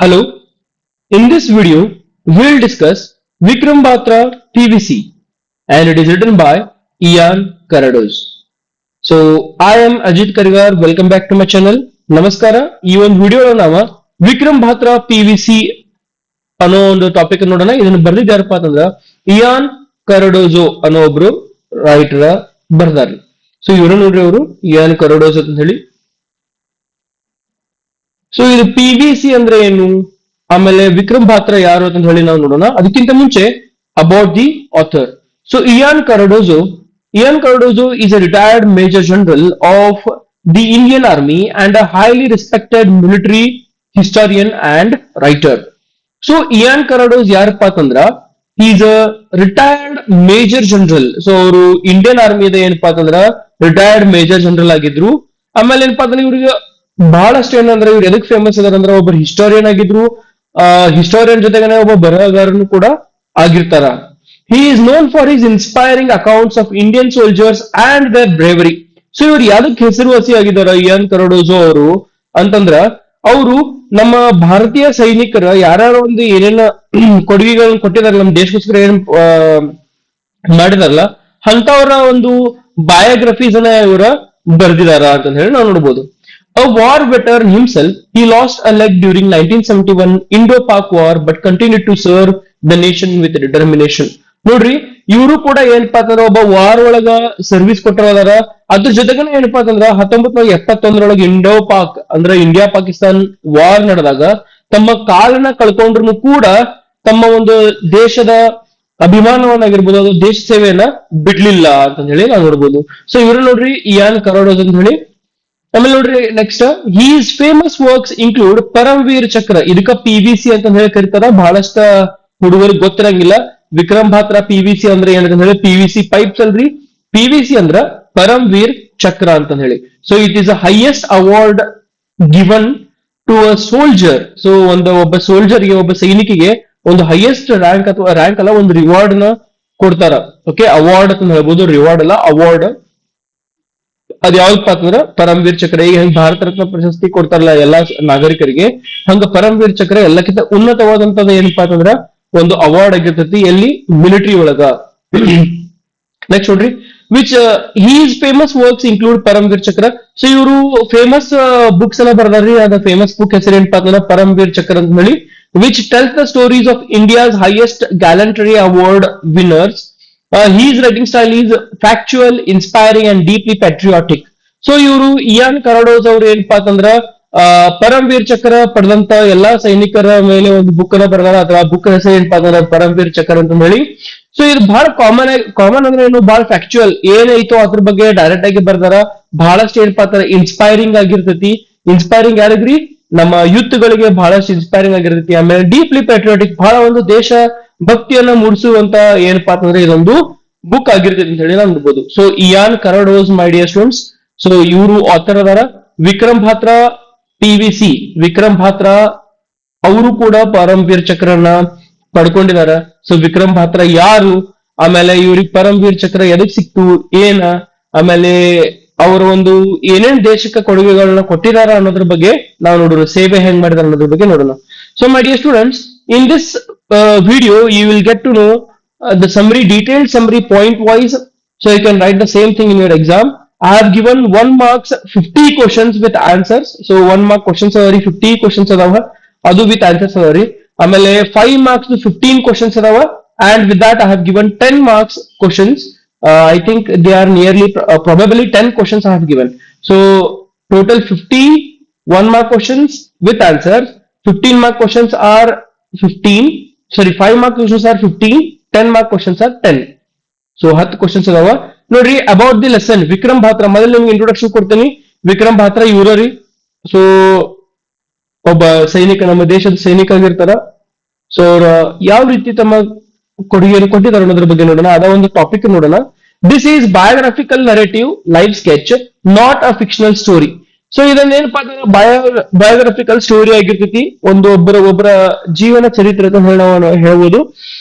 Hello, in this video, we'll discuss Vikram Batra PVC and it is written by Ian Karados. So, I am Ajit Karigar, welcome back to my channel. ನಮಸ್ಕಾರ ಈ ಒಂದು video ನಾವ Vikram Batra P V C ಅನ್ನೋ ಒಂದು topic ನೋಡೋಣ. ಇದನ್ನು ಬರ್ದಿದ್ದು ಯಾರಪ್ಪ ಅಂತಂದ್ರ ಇಯಾನ್ ಕರಡೋಜೋ ಅನ್ನೋ ಒಬ್ರು ರೈಟರ್ ಬರ್ದಾರ್ರಿ. ಸೊ ಇವ್ರು ನೋಡ್ರಿ ಅವರು ಇಯಾನ್ ಕರಡೋಜೋ ಅಂತ ಹೇಳಿ. ಸೊ ಇದು ಪಿ ವಿ ಸಿ ಅಂದ್ರೆ ಏನು, ಆಮೇಲೆ ವಿಕ್ರಮ್ ಬಾತ್ರ ಯಾರು ಅಂತ ಹೇಳಿ ನಾವು ನೋಡೋಣ. ಅದಕ್ಕಿಂತ ಮುಂಚೆ about the author. So Ian Cardozo is a retired major general of the Indian Army and a highly respected military historian and writer. So Ian Cardozo ಯಾರಪ್ಪ ಅಂತಂದ್ರ is a retired major general. So ಅವರು ಇಂಡಿಯನ್ ಆರ್ಮಿದ ಏನಪ್ಪಾ ಅಂತಂದ್ರ ರಿಟೈರ್ಡ್ ಮೇಜರ್ ಜನರಲ್ ಆಗಿದ್ರು. ಆಮೇಲೆ ಏನಪ್ಪಾ ಅಂತಂದ್ರೆ ಇವ್ರಿಗೆ ಬಹಳಷ್ಟು ಏನಂದ್ರೆ ಇವ್ರು ಎದಕ್ ಫೇಮಸ್ ಅದಾರ ಅಂದ್ರೆ ಒಬ್ಬರು ಹಿಸ್ಟೋರಿಯನ್ ಆಗಿದ್ರು. ಹಿಸ್ಟೋರಿಯನ್ ಜೊತೆಗೆ ಒಬ್ಬ ಬರಹಗಾರನು ಕೂಡ ಆಗಿರ್ತಾರ. He is known for his inspiring accounts of Indian soldiers and their bravery. So ಇವ್ರು ಯಾವ್ದಕ್ ಹೆಸರುವಾಸಿ ಆಗಿದಾರ ಇಯಾನ್ ಕರಡೋಜೋ ಅವರು ಅಂತಂದ್ರ ಅವರು ನಮ್ಮ ಭಾರತೀಯ ಸೈನಿಕರ ಯಾರ್ಯಾರು ಒಂದು ಏನೇನ ಕೊಡುಗೆಗಳನ್ನ ಕೊಟ್ಟಿದಾರಲ್ಲ, ನಮ್ಮ ದೇಶಕ್ಕೋಸ್ಕರ ಏನ್ ಮಾಡಿದಾರಲ್ಲ ಅಂತವರ ಒಂದು ಬಯೋಗ್ರಫೀಸ್ ಅನ್ನ ಇವರ ಬರ್ದಿದಾರ ಅಂತ ಹೇಳಿ ನಾವು ನೋಡ್ಬೋದು. A war veteran himself, he lost a leg during 1971 Indo-Pak war but continued to serve the nation with determination. ನೋಡ್ರಿ, ಇವರು ಕೂಡ ಏನಪ್ಪಾ ಅಂತಂದ್ರೆ ಒಬ್ಬ ವಾರ್ ಒಳಗ ಸರ್ವಿಸ್ ಕೊಟ್ಟರ. ಅದ್ರ ಜೊತೆಗೆ ಏನಪ್ಪಾ ಅಂತಂದ್ರ 1971 ಇಂಡೋ ಪಾಕ್ ಅಂದ್ರೆ ಇಂಡಿಯಾ ಪಾಕಿಸ್ತಾನ್ ವಾರ್ ನಡೆದಾಗ ತಮ್ಮ ಕಾಲನ್ನ ಕಳ್ಕೊಂಡ್ರು ಕೂಡ ತಮ್ಮ ಒಂದು ದೇಶದ ಅಭಿಮಾನವನ್ನಾಗಿರ್ಬೋದು, ಅದು ದೇಶ ಸೇವೆಯನ್ನ ಬಿಡ್ಲಿಲ್ಲ ಅಂತ ಹೇಳಿ ನಾವು ನೋಡ್ಬೋದು. ಸೊ ಇವರು ನೋಡ್ರಿ ಇಯಾನ್ ಕರಡೋಸ್ ಅಂತ ಹೇಳಿ. ಆಮೇಲೆ ನೋಡ್ರಿ next his famous works include Paramvir Chakra. ಇದಕ್ಕ ಪಿ ವಿ ಸಿ ಅಂತ ಹೇಳಿ ಕರೀತಾರ. ಬಹಳಷ್ಟ ಹುಡುಗರಿಗೆ ಗೊತ್ತಿರಂಗಿಲ್ಲ Vikram Batra P V C ಅಂದ್ರೆ ಏನಂತ ಹೇಳಿ. ಪಿ ವಿ ಸಿ ಪೈಪ್ಸ್ ಅಲ್ರಿ, ಪಿ ವಿ ಸಿ ಅಂದ್ರ ಪರಮವೀರ್ ಚಕ್ರ ಅಂತ ಹೇಳಿ. So it is a highest award given to a soldier. So ಒಬ್ಬ ಸೋಲ್ಜರ್ಗೆ, ಒಬ್ಬ ಸೈನಿಕಿಗೆ ಒಂದು ಹೈಯೆಸ್ಟ್ ರ್ಯಾಂಕ್ ಅಥವಾ ರ್ಯಾಂಕ್ ಅಲ್ಲ, ಒಂದು ರಿವಾರ್ಡ್ ನ ಕೊಡ್ತಾರ. ಓಕೆ, ಅವಾರ್ಡ್ ಅಂತ ಹೇಳ್ಬೋದು, ರಿವಾರ್ಡ್ ಅಲ್ಲ ಅವಾರ್ಡ್. ಅದ್ ಯಾವ್ದಪ್ಪ ಅಂತಂದ್ರ ಪರಮವೀರ್ ಚಕ್ರ. ಈಗ ಹೆಂಗ್ ಭಾರತ ರತ್ನ ಪ್ರಶಸ್ತಿ ಕೊಡ್ತಾರಲ್ಲ ಎಲ್ಲಾ ನಾಗರಿಕರಿಗೆ, ಹಂಗ ಪರಮವೀರ್ ಚಕ್ರ ಎಲ್ಲಕ್ಕಿಂತ ಉನ್ನತವಾದಂತದ ಏನಪ್ಪಾ ಅಂತಂದ್ರ ಒಂದು ಅವಾರ್ಡ್ ಆಗಿರ್ತೈತಿ ಎಲ್ಲಿ ಮಿಲಿಟರಿ ಒಳಗ. ನೆಕ್ಸ್ಟ್ ನೋಡ್ರಿ which his famous works include Paramvir Chakra. So ಇವರು ಫೇಮಸ್ ಬುಕ್ಸ್ ಎಲ್ಲ ಬರ್ದಾರ್ರಿ. ಅದ ಫೇಮಸ್ ಬುಕ್ ಹೆಸರು ಏನಪ್ಪಾ ಅಂತಂದ್ರ ಪರಮವೀರ್ ಚಕ್ರ ಅಂತ ಹೇಳಿ. Which tells the stories of India's highest gallantry award winners. His writing style is factual, inspiring and deeply patriotic. So ಇವರು ಇಯಾನ್ ಕರಡೋಸ್ ಅವ್ರು ಏನಪ್ಪಾ ಅಂತಂದ್ರ ಪರಮವೀರ್ ಚಕ್ರ ಪಡೆದಂತ ಎಲ್ಲಾ ಸೈನಿಕರ ಮೇಲೆ ಒಂದು ಬುಕ್ ಅನ್ನ ಬರೆದಾರ. ಅಥವಾ ಬುಕ್ ಹೆಸರು ಏನಪ್ಪಾ ಅಂತಂದ್ರ ಪರಮವೀರ್ ಚಕ್ರ ಅಂತ ಹೇಳಿ. ಸೊ ಇದು ಬಹಳ ಕಾಮನ್ ಅಂದ್ರೆ ಏನು, ಬಹಳ ಫ್ಯಾಕ್ಚುಯಲ್ ಏನೈತೋ ಅದ್ರ ಬಗ್ಗೆ ಡೈರೆಕ್ಟ್ ಆಗಿ ಬರ್ದಾರ. ಬಹಳಷ್ಟು ಏನಪ್ಪಾ ಅಂತಾರ ಇನ್ಸ್ಪೈರಿಂಗ್ ಆಗಿರ್ತೈತಿ. ಇನ್ಸ್ಪೈರಿಂಗ್ ಯಾರಿಗ್ರಿ, ನಮ್ಮ ಯೂತ್ ಗಳಿಗೆ ಬಹಳಷ್ಟು ಇನ್ಸ್ಪೈರಿಂಗ್ ಆಗಿರ್ತೈತಿ. ಆಮೇಲೆ ಡೀಪ್ಲಿ ಪ್ಯಾಟ್ರಿಯಾಟಿಕ್, ಬಹಳ ಒಂದು ದೇಶ ಭಕ್ತಿಯನ್ನ ಮೂಡಿಸುವಂತ ಏನಪ್ಪಾ ಅಂತಂದ್ರೆ ಇದೊಂದು ಬುಕ್ ಆಗಿರ್ತೈತಿ ಅಂತ ಹೇಳಿ ನಾವು ನೋಡ್ಬೋದು. So Ian Cardozo my dear students. So ಇವರು ಆಥರ್ ಅದಾರ. Vikram Batra P V C, Vikram Batra ಅವರು ಕೂಡ ಪರಮವೀರ್ ಚಕ್ರನ ಪಡ್ಕೊಂಡಿದಾರ. ಸೊ ವಿಕ್ರಮ್ ಭಾತ್ರ ಯಾರು, ಆಮೇಲೆ ಇವ್ರಿಗೆ ಪರಮವೀರ್ ಚಕ್ರ ಎದಕ್ ಸಿಕ್ತು, ಏನ, ಆಮೇಲೆ ಅವರ ಒಂದು ಏನೇನ್ ದೇಶಕ್ಕೆ ಕೊಡುಗೆಗಳನ್ನ ಕೊಟ್ಟಿದಾರ ಅನ್ನೋದ್ರ ಬಗ್ಗೆ ನಾವು ನೋಡೋಣ. ಸೇವೆ ಹೆಂಗ್ ಮಾಡಿದಾರ ಅನ್ನೋದ್ರ ಬಗ್ಗೆ ನೋಡೋಣ. So my dear students, in this video you will get to know the summary, detailed summary point wise, so you can write the same thing in your exam. I have given 1 marks 50 questions with answers. So 1 mark questions are 50 questions adava, adu with answers are amele 5 marks to 15 questions adava, and with that I have given 10 marks questions. I think they are nearly probably 10 questions I have given. So total 50 1 mark questions with answers. 15 mark questions are 15, sorry 5 mark questions are 15, 10 mark questions are 10. So 10 questions ಅದಾವ ನೋಡ್ರಿ. About the lesson Vikram ಭಾತ್ರ, ಮೊದಲು ನಿಮ್ಗೆ introduction ಕೊಡ್ತೀನಿ. Vikram ಭಾತ್ರ ಇವ್ರಿ. So ಒಬ್ಬ ಸೈನಿಕ, ನಮ್ಮ ದೇಶದ ಸೈನಿಕ ಆಗಿರ್ತಾರ. ಸೊ ಅವ್ರ ಯಾವ ರೀತಿ ತಮ್ಮ ಕೊಡುಗೆಯನ್ನು ಕೊಟ್ಟಿದ್ದಾರೆ ಅನ್ನೋದ್ರ ಬಗ್ಗೆ ನೋಡೋಣ. ಅದ ಒಂದು ಟಾಪಿಕ್ ನೋಡೋಣ. This is biographical narrative life sketch, not a fictional story. So ಇದನ್ನೇನಪ್ಪಾ ಅಂತಂದ್ರೆ ಬಯೋಗ್ರಫಿಕಲ್ ಸ್ಟೋರಿ ಆಗಿರ್ತೈತಿ, ಒಬ್ಬರ ಜೀವನ ಚರಿತ್ರೆ ಅಂತ ಹೇಳ್ಬೋದು.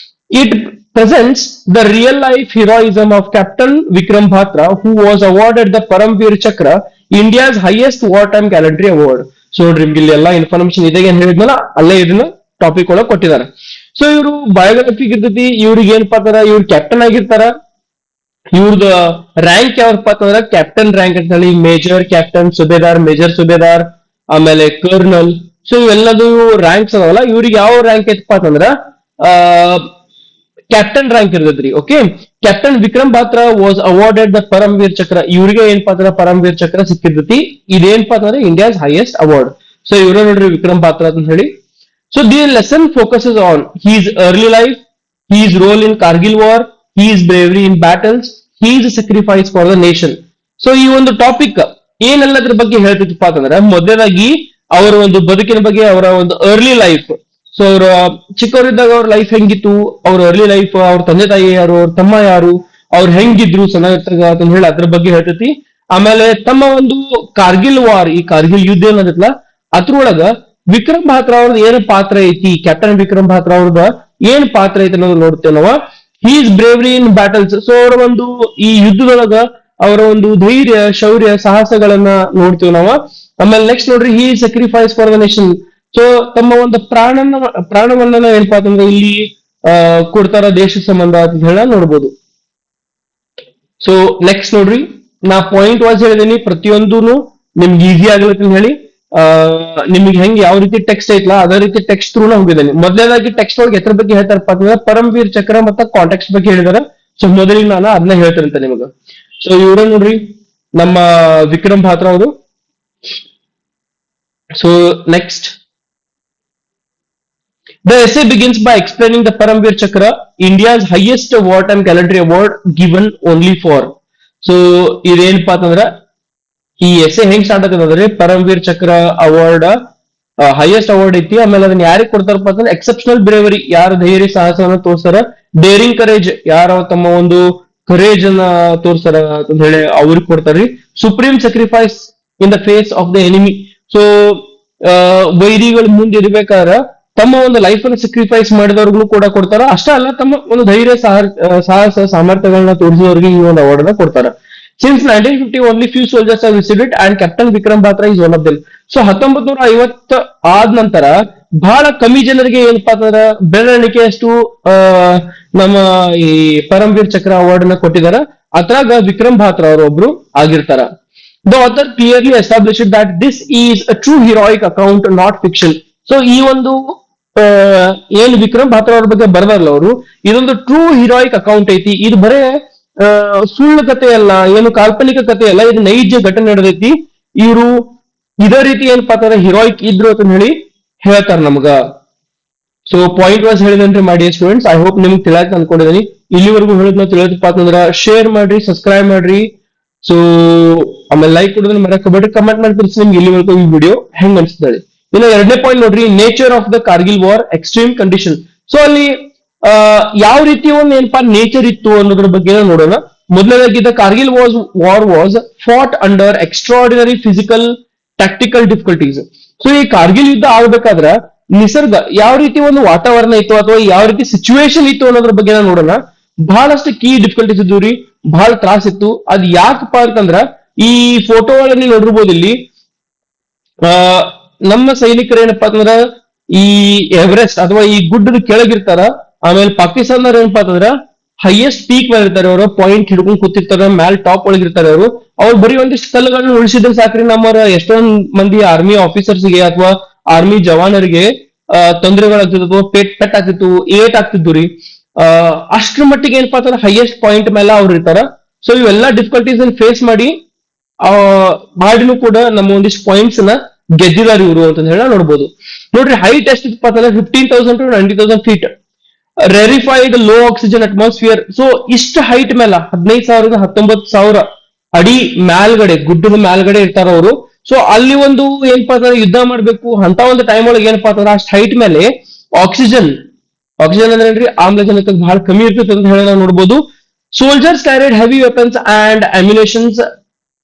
It presents the real life heroism of captain Vikram Batra, who was awarded the Paramvir Chakra, India's highest war time gallantry award. So ನೋಡ್ರಿ ನಿಮ್ಗೆ ಇಲ್ಲಿ ಎಲ್ಲಾ ಇನ್ಫಾರ್ಮೇಶನ್ ಇದೆ ಏನ್ ಹೇಳಿದ್ನಲ್ಲ ಅಲ್ಲೇ ಇದನ್ನ ಟಾಪಿಕ್ ಒಳಗೆ ಕೊಟ್ಟಿದ್ದಾರೆ. ಸೊ ಇವರು ಬಯೋಗ್ರಫಿ ಇರ್ತೈತಿ, ಇವ್ರಿಗೆ ಏನಪ್ಪಾ ಅಂತಾರ ಇವ್ರು ಕ್ಯಾಪ್ಟನ್ ಆಗಿರ್ತಾರ. ಇವ್ರದ್ದು ರ್ಯಾಂಕ್ ಯಾವಪ್ಪ ಅಂತಂದ್ರ ಕ್ಯಾಪ್ಟನ್ ರ್ಯಾಂಕ್ ಅಂತ ಹೇಳಿ, major, captain, subedar, major subedar, ಆಮೇಲೆ ಕರ್ನಲ್. ಸೊ ಇವೆಲ್ಲದು ರ್ಯಾಂಕ್ಸ್ ಅದಾವಲ್ಲ, ಇವ್ರಿಗೆ ಯಾವ ರ್ಯಾಂಕ್ ಐತಪ್ಪ ಅಂತಂದ್ರ ಕ್ಯಾಪ್ಟನ್ ರ್ಯಾಂಕ್ ಇರ್ತೈತ್ರಿ. Okay, captain Vikram Batra was awarded the Paramvir Chakra. ಇವ್ರಿಗೆ ಏನಪ್ಪಾ ಅಂದ್ರೆ ಪರಮ್ವೀರ್ ಚಕ್ರ ಸಿಕ್ಕಿರ್ತೈತಿ. ಇದೇನಪ್ಪಾ ಅಂತಂದ್ರೆ ಇಂಡಿಯಾಸ್ ಹೈಯೆಸ್ಟ್ ಅವಾರ್ಡ್. ಸೊ ಇವ್ರ ನೋಡ್ರಿ ವಿಕ್ರಮ್ ಬಾತ್ರಾ ಅಂತ ಹೇಳಿ. So the lesson focuses on his early life, his role in Kargil war, his bravery in battles, his sacrifice for the nation. So ಈ ಒಂದು ಟಾಪಿಕ್ ಏನೆಲ್ಲದ್ರ ಬಗ್ಗೆ ಹೇಳ್ತಿತ್ತಪ್ಪ ಅಂತಂದ್ರೆ ಮೊದಲನೇದಾಗಿ ಅವರ ಒಂದು ಬದುಕಿನ ಬಗ್ಗೆ, ಅವರ ಒಂದು ಅರ್ಲಿ ಲೈಫ್. ಸೊ ಅವ್ರ ಚಿಕ್ಕವರಿದ್ದಾಗ ಅವ್ರ ಲೈಫ್ ಹೆಂಗಿತ್ತು, ಅವ್ರ ಅರ್ಲಿ ಲೈಫ್, ಅವ್ರ ತಂದೆ ತಾಯಿ ಯಾರು, ಅವ್ರ ತಮ್ಮ ಯಾರು, ಅವ್ರು ಹೆಂಗಿದ್ರು ಸಣ್ಣದಾಗ ಅಂತ ಹೇಳಿ ಅದ್ರ ಬಗ್ಗೆ ಹೇಳ್ತೈತಿ. ಆಮೇಲೆ ತಮ್ಮ ಒಂದು ಕಾರ್ಗಿಲ್ ವಾರ್, ಈ ಕಾರ್ಗಿಲ್ ಯುದ್ಧ ಏನಂತಲ್ಲ ಅದ್ರೊಳಗ ವಿಕ್ರಮ್ ಬಾತ್ರಾ ಅವ್ರದ್ದು ಏನ್ ಪಾತ್ರ ಐತಿ, ಕ್ಯಾಪ್ಟನ್ ವಿಕ್ರಮ್ ಬಾತ್ರಾ ಅವ್ರದ ಏನ್ ಪಾತ್ರ ಐತಿ ಅನ್ನೋದು ನೋಡ್ತೇವೆ ನಾವು. He's bravery in battles. So ಅವರ ಒಂದು ಈ ಯುದ್ಧದೊಳಗ ಅವರ ಒಂದು ಧೈರ್ಯ, ಶೌರ್ಯ, ಸಾಹಸಗಳನ್ನ ನೋಡ್ತೀವಿ ನಾವು. ಆಮೇಲೆ ನೆಕ್ಸ್ಟ್ ನೋಡ್ರಿ, he sacrifice for the nation. So ತಮ್ಮ ಒಂದು ಪ್ರಾಣವನ್ನ ಏನಪ್ಪಾ ಅಂತಂದ್ರೆ ಇಲ್ಲಿ ಕೊಡ್ತಾರ ದೇಶದ ಸಂಬಂಧ ಅಂತ ಹೇಳ ನೋಡ್ಬೋದು. ಸೊ ನೆಕ್ಸ್ಟ್ ನೋಡ್ರಿ, ನಾ ಪಾಯಿಂಟ್ ವಾಸ್ ಹೇಳಿದೀನಿ, ಪ್ರತಿಯೊಂದು ನಿಮ್ಗೆ ಈಸಿ ಆಗ್ಲತ್ತ ಹೇಳಿ. ನಿಮ್ಗೆ ಹೆಂಗ್ ಯಾವ ರೀತಿ ಟೆಕ್ಸ್ಟ್ ಐತ್ಲಾ ಅದೇ ರೀತಿ ಟೆಕ್ಸ್ಟ್ ಥ್ರೂ ಹೋಗಿದ್ದೇನೆ. ಮೊದಲನೇದಾಗಿ ಟೆಕ್ಸ್ಟ್ ಒಳಗೆ ಎದ್ರ ಬಗ್ಗೆ ಹೇಳ್ತಾರಪ್ಪ ಅಂತಂದ್ರೆ ಪರಮ್ವೀರ್ ಚಕ್ರ ಮತ್ತು ಕಾಂಟ್ಯಾಕ್ಟ್ ಬಗ್ಗೆ ಹೇಳಿದಾರೆ. ಸೊ ಮೊದಲಿಗೆ ನಾನು ಅದನ್ನ ಹೇಳ್ತೇನೆ ನಿಮಗೆ. ಸೊ ಇವ್ರ ನೋಡ್ರಿ ನಮ್ಮ ವಿಕ್ರಮ್ ಬಾತ್ರಾ ಅವರು. So next, the essay begins by explaining the Paramveer Chakra, India's highest wartime gallantry award given only for. So ಇದೇನಪ್ಪಾ ಅಂತಂದ್ರ ಈ ಎಸ್ಸೆ ಹೆಂಗ್ ಸ್ಟಾರ್ಟ್ ಆಗ್ತದೆ ಅಂದ್ರೆ ಪರಮ್ವೀರ್ ಚಕ್ರ ಅವಾರ್ಡ್ ಹೈಯೆಸ್ಟ್ ಅವಾರ್ಡ್ ಐತಿ. ಆಮೇಲೆ ಅದನ್ನ ಯಾರಿಗೆ ಕೊಡ್ತಾರಪ್ಪ ಅಂತಂದ್ರೆ ಎಕ್ಸೆಪ್ಷನಲ್ ಬ್ರೇವರಿ, ಯಾರ ಧೈರ್ಯ ಸಾಹಸವನ್ನ ತೋರಿಸ್ತಾರ, ಡೇರಿಂಗ್ ಕರೇಜ್, ಯಾರ ತಮ್ಮ ಒಂದು ಕರೇಜ್ ಅನ್ನ ತೋರಿಸ್ತಾರ ಅಂತ ಹೇಳಿ ಅವ್ರಿಗೆ ಕೊಡ್ತಾರ್ರಿ. Supreme sacrifice in the face of the enemy. So ವೈರಿಗಳ ಮುಂದೆ ಇರ್ಬೇಕಾದ್ರ ತಮ್ಮ ಒಂದು ಲೈಫ್ ಅನ್ನು ಸ್ಯಾಕ್ರಿಫೈಸ್ ಮಾಡಿದವ್ರಿಗೂ ಕೂಡ ಕೊಡ್ತಾರ. ಅಷ್ಟೇ ಅಲ್ಲ, ತಮ್ಮ ಒಂದು ಧೈರ್ಯ, ಸಾಹಸ, ಸಾಮರ್ಥ್ಯಗಳನ್ನ ತೋರಿಸಿದವ್ರಿಗೆ ಈ ಒಂದು ಅವಾರ್ಡ್ ಅನ್ನ ಕೊಡ್ತಾರ. Since 1950, only few soldiers have received it, and Captain Vikram Batra is one of them. So 1950 ಆದ ನಂತರ ಬಹಳ ಕಮ್ಮಿ ಜನರಿಗೆ ಏನಪ್ಪಾ ಅಂತಂದ್ರೆ ಬೆರಳಿಕೆಯಷ್ಟು ನಮ್ಮ ಈ ಪರಮ್ವೀರ್ ಚಕ್ರ ಅವಾರ್ಡ್ ಅನ್ನ ಕೊಟ್ಟಿದಾರ. ಅದ್ರಾಗ ವಿಕ್ರಮ್ ಬಾತ್ರಾ ಅವರು ಒಬ್ರು ಆಗಿರ್ತಾರ. The author clearly established that this is a true heroic account, not fiction. So ಈ ಒಂದು ಏನ್ ವಿಕ್ರಮ್ ಬಾತ್ರಾ ಅವ್ರ ಬಗ್ಗೆ ಬರ್ದಾರಲ್ಲ ಅವರು, ಇದೊಂದು ಟ್ರೂ ಹಿರಾಯಿಕ್ ಅಕೌಂಟ್ ಐತಿ. ಇದು ಬರೇ ಸುಳ್ಳು ಕತೆ ಅಲ್ಲ, ಏನು ಕಾಲ್ಪನಿಕ ಕತೆ ಅಲ್ಲ, ಇದು ನೈಜ ಘಟನೆ ನಡೆದೈತಿ. ಇವರು ಇದೇ ರೀತಿ ಏನಪ್ಪಾ ಅಂತಂದ್ರೆ ಹಿರಾಯಿಕ್ ಇದ್ರು ಅಂತ ಹೇಳಿ ಹೇಳ್ತಾರ ನಮ್ಗ. ಸೊ ಪಾಯಿಂಟ್ ವಾಸ್ ಹೇಳಿದಂತೆ ಮಾಡಿ ಸ್ಟೂಡೆಂಟ್ಸ್. ಐ ಹೋಪ್ ನಿಮ್ಗೆ ತಿಳಿಯಾಕ ಅನ್ಕೊಂಡಿದ್ದೀನಿ. ಇಲ್ಲಿವರೆಗೂ ಹೇಳಿದ್ನ ತಿಳಿದಪ್ಪ ಅಂತಂದ್ರ ಶೇರ್ ಮಾಡ್ರಿ, ಸಬ್ಸ್ಕ್ರೈಬ್ ಮಾಡ್ರಿ. ಸೊ ಆಮೇಲೆ ಲೈಕ್ ಕೊಡೋದನ್ನ ಮರೆಯಬೇಡ್ರಿ, ಕಮೆಂಟ್ ಮಾಡಿ ತಿಳಿಸಿ ನಿಮ್ಗೆ ಇಲ್ಲಿವರೆಗೂ ಈ ವಿಡಿಯೋ ಹೆಂಗ್ ಅನ್ಸ್ತದೆ. ಇನ್ನು ಎರಡನೇ ಪಾಯಿಂಟ್ ನೋಡ್ರಿ, nature of the Kargil war, extreme condition. So ಅಲ್ಲಿ ಯಾವ ರೀತಿ ಒಂದು ಏನಪ್ಪಾ ನೇಚರ್ ಇತ್ತು ಅನ್ನೋದ್ರ ಬಗ್ಗೆ ನೋಡೋಣ. ಮೊದಲನೇದಾಗಿ the Kargil war was Ghat under extraordinary physical tactical difficulties. So ಈ ಕಾರ್ಗಿಲ್ ಯುದ್ಧ ಆಗ್ಬೇಕಾದ್ರ ನಿಸರ್ಗ ಯಾವ ರೀತಿ ಒಂದು ವಾತಾವರಣ ಇತ್ತು ಅಥವಾ ಯಾವ ರೀತಿ ಸಿಚುವೇಶನ್ ಇತ್ತು ಅನ್ನೋದ್ರ ಬಗ್ಗೆ ನೋಡೋಣ. ಬಹಳಷ್ಟು ಕೀ ಡಿಫಿಕಲ್ಟೀಸ್ ಇದ್ವು ರೀ, ಬಹಳ ತ್ರಾಸ ಇತ್ತು. ಅದ್ ಯಾಕಪ್ಪ ಅಂತಂದ್ರ ಈ ಫೋಟೋ ಒಳಗೆ ನೋಡಿರ್ಬೋದು ಇಲ್ಲಿ ನಮ್ಮ ಸೈನಿಕರು ಏನಪ್ಪಾ ಅಂತಂದ್ರ ಈ ಎವರೆಸ್ಟ್ ಅಥವಾ ಈ ಗುಡ್ಡದ ಕೆಳಗಿರ್ತಾರ. ಆಮೇಲೆ ಪಾಕಿಸ್ತಾನದವ್ರು ಏನಪ್ಪಾ ಅಂತಂದ್ರ ಹೈಯೆಸ್ಟ್ ಪೀಕ್ ಮೇಲೆ ಇರ್ತಾರೆ, ಅವರು ಪಾಯಿಂಟ್ ಹಿಡ್ಕೊಂಡು ಕೂತಿರ್ತಾರೆ, ಮ್ಯಾಲ್ ಟಾಪ್ ಒಳಗಿರ್ತಾರೆ. ಅವ್ರು ಬರೀ ಒಂದಿಷ್ಟು ಕಲ್ಲುಗಳನ್ನ ಉಳಿಸಿದ್ರೆ ಸಾಕ್ರಿ, ನಮ್ಮ ಎಷ್ಟೊಂದ್ ಮಂದಿ ಆರ್ಮಿ ಆಫೀಸರ್ಸ್ಗೆ ಅಥವಾ ಆರ್ಮಿ ಜವಾನರಿಗೆ ತೊಂದರೆಗಳಾಗ್ತಿತ್ತು ಅಥವಾ ಪೆಟ್ ಆಗ್ತಿತ್ತು, ಏಟ್ ಆಗ್ತಿದ್ದು ರೀ. ಅಷ್ಟ್ರ ಮಟ್ಟಿಗೆ ಏನಪ್ಪಾ ಅಂತಂದ್ರೆ ಹೈಯೆಸ್ಟ್ ಪಾಯಿಂಟ್ ಮೇಲೆ ಅವ್ರು ಇರ್ತಾರ. ಸೊ ಇವೆಲ್ಲಾ ಡಿಫಿಕಲ್ಟೀಸ್ ಫೇಸ್ ಮಾಡಿ ಮಾಡಿನೂ ಕೂಡ ನಮ್ಮ ಒಂದಿಷ್ಟು ಪಾಯಿಂಟ್ಸ್ ನ ಗೆದ್ದಿದಾರ ಇವರು ಅಂತ ಹೇಳಿ ನೋಡ್ಬೋದು. ನೋಡ್ರಿ ಹೈಟ್ ಎಷ್ಟಿತ್ತು ಅಂತಂದ್ರೆ 15,000 to 90,000 feet, rarefied low oxygen atmosphere. So ಇಷ್ಟ ಹೈಟ್ ಮೇಲೆ 15,000 19,000 ಅಡಿ ಮೇಲ್ಗಡೆ, ಗುಡ್ಡದ ಮೇಲ್ಗಡೆ ಇರ್ತಾರ ಅವರು. ಸೊ ಅಲ್ಲಿ ಒಂದು ಏನಪ್ಪಾ ಅಂತಂದ್ರೆ ಯುದ್ಧ ಮಾಡ್ಬೇಕು ಅಂತ ಒಂದು ಟೈಮ್ ಒಳಗೆ ಏನಪ್ಪಾ ಅಂತಂದ್ರೆ ಅಷ್ಟು ಹೈಟ್ ಮೇಲೆ ಆಕ್ಸಿಜನ್ ಅಂದ್ರೆ ಏನ್ರಿ, ಆಮ್ಲಜನಕ ಬಹಳ ಕಮ್ಮಿ ಇರ್ತೈತೆ ಅಂತ ಹೇಳಿ ನಾವು ನೋಡ್ಬೋದು. Soldiers carried heavy weapons and ammunitions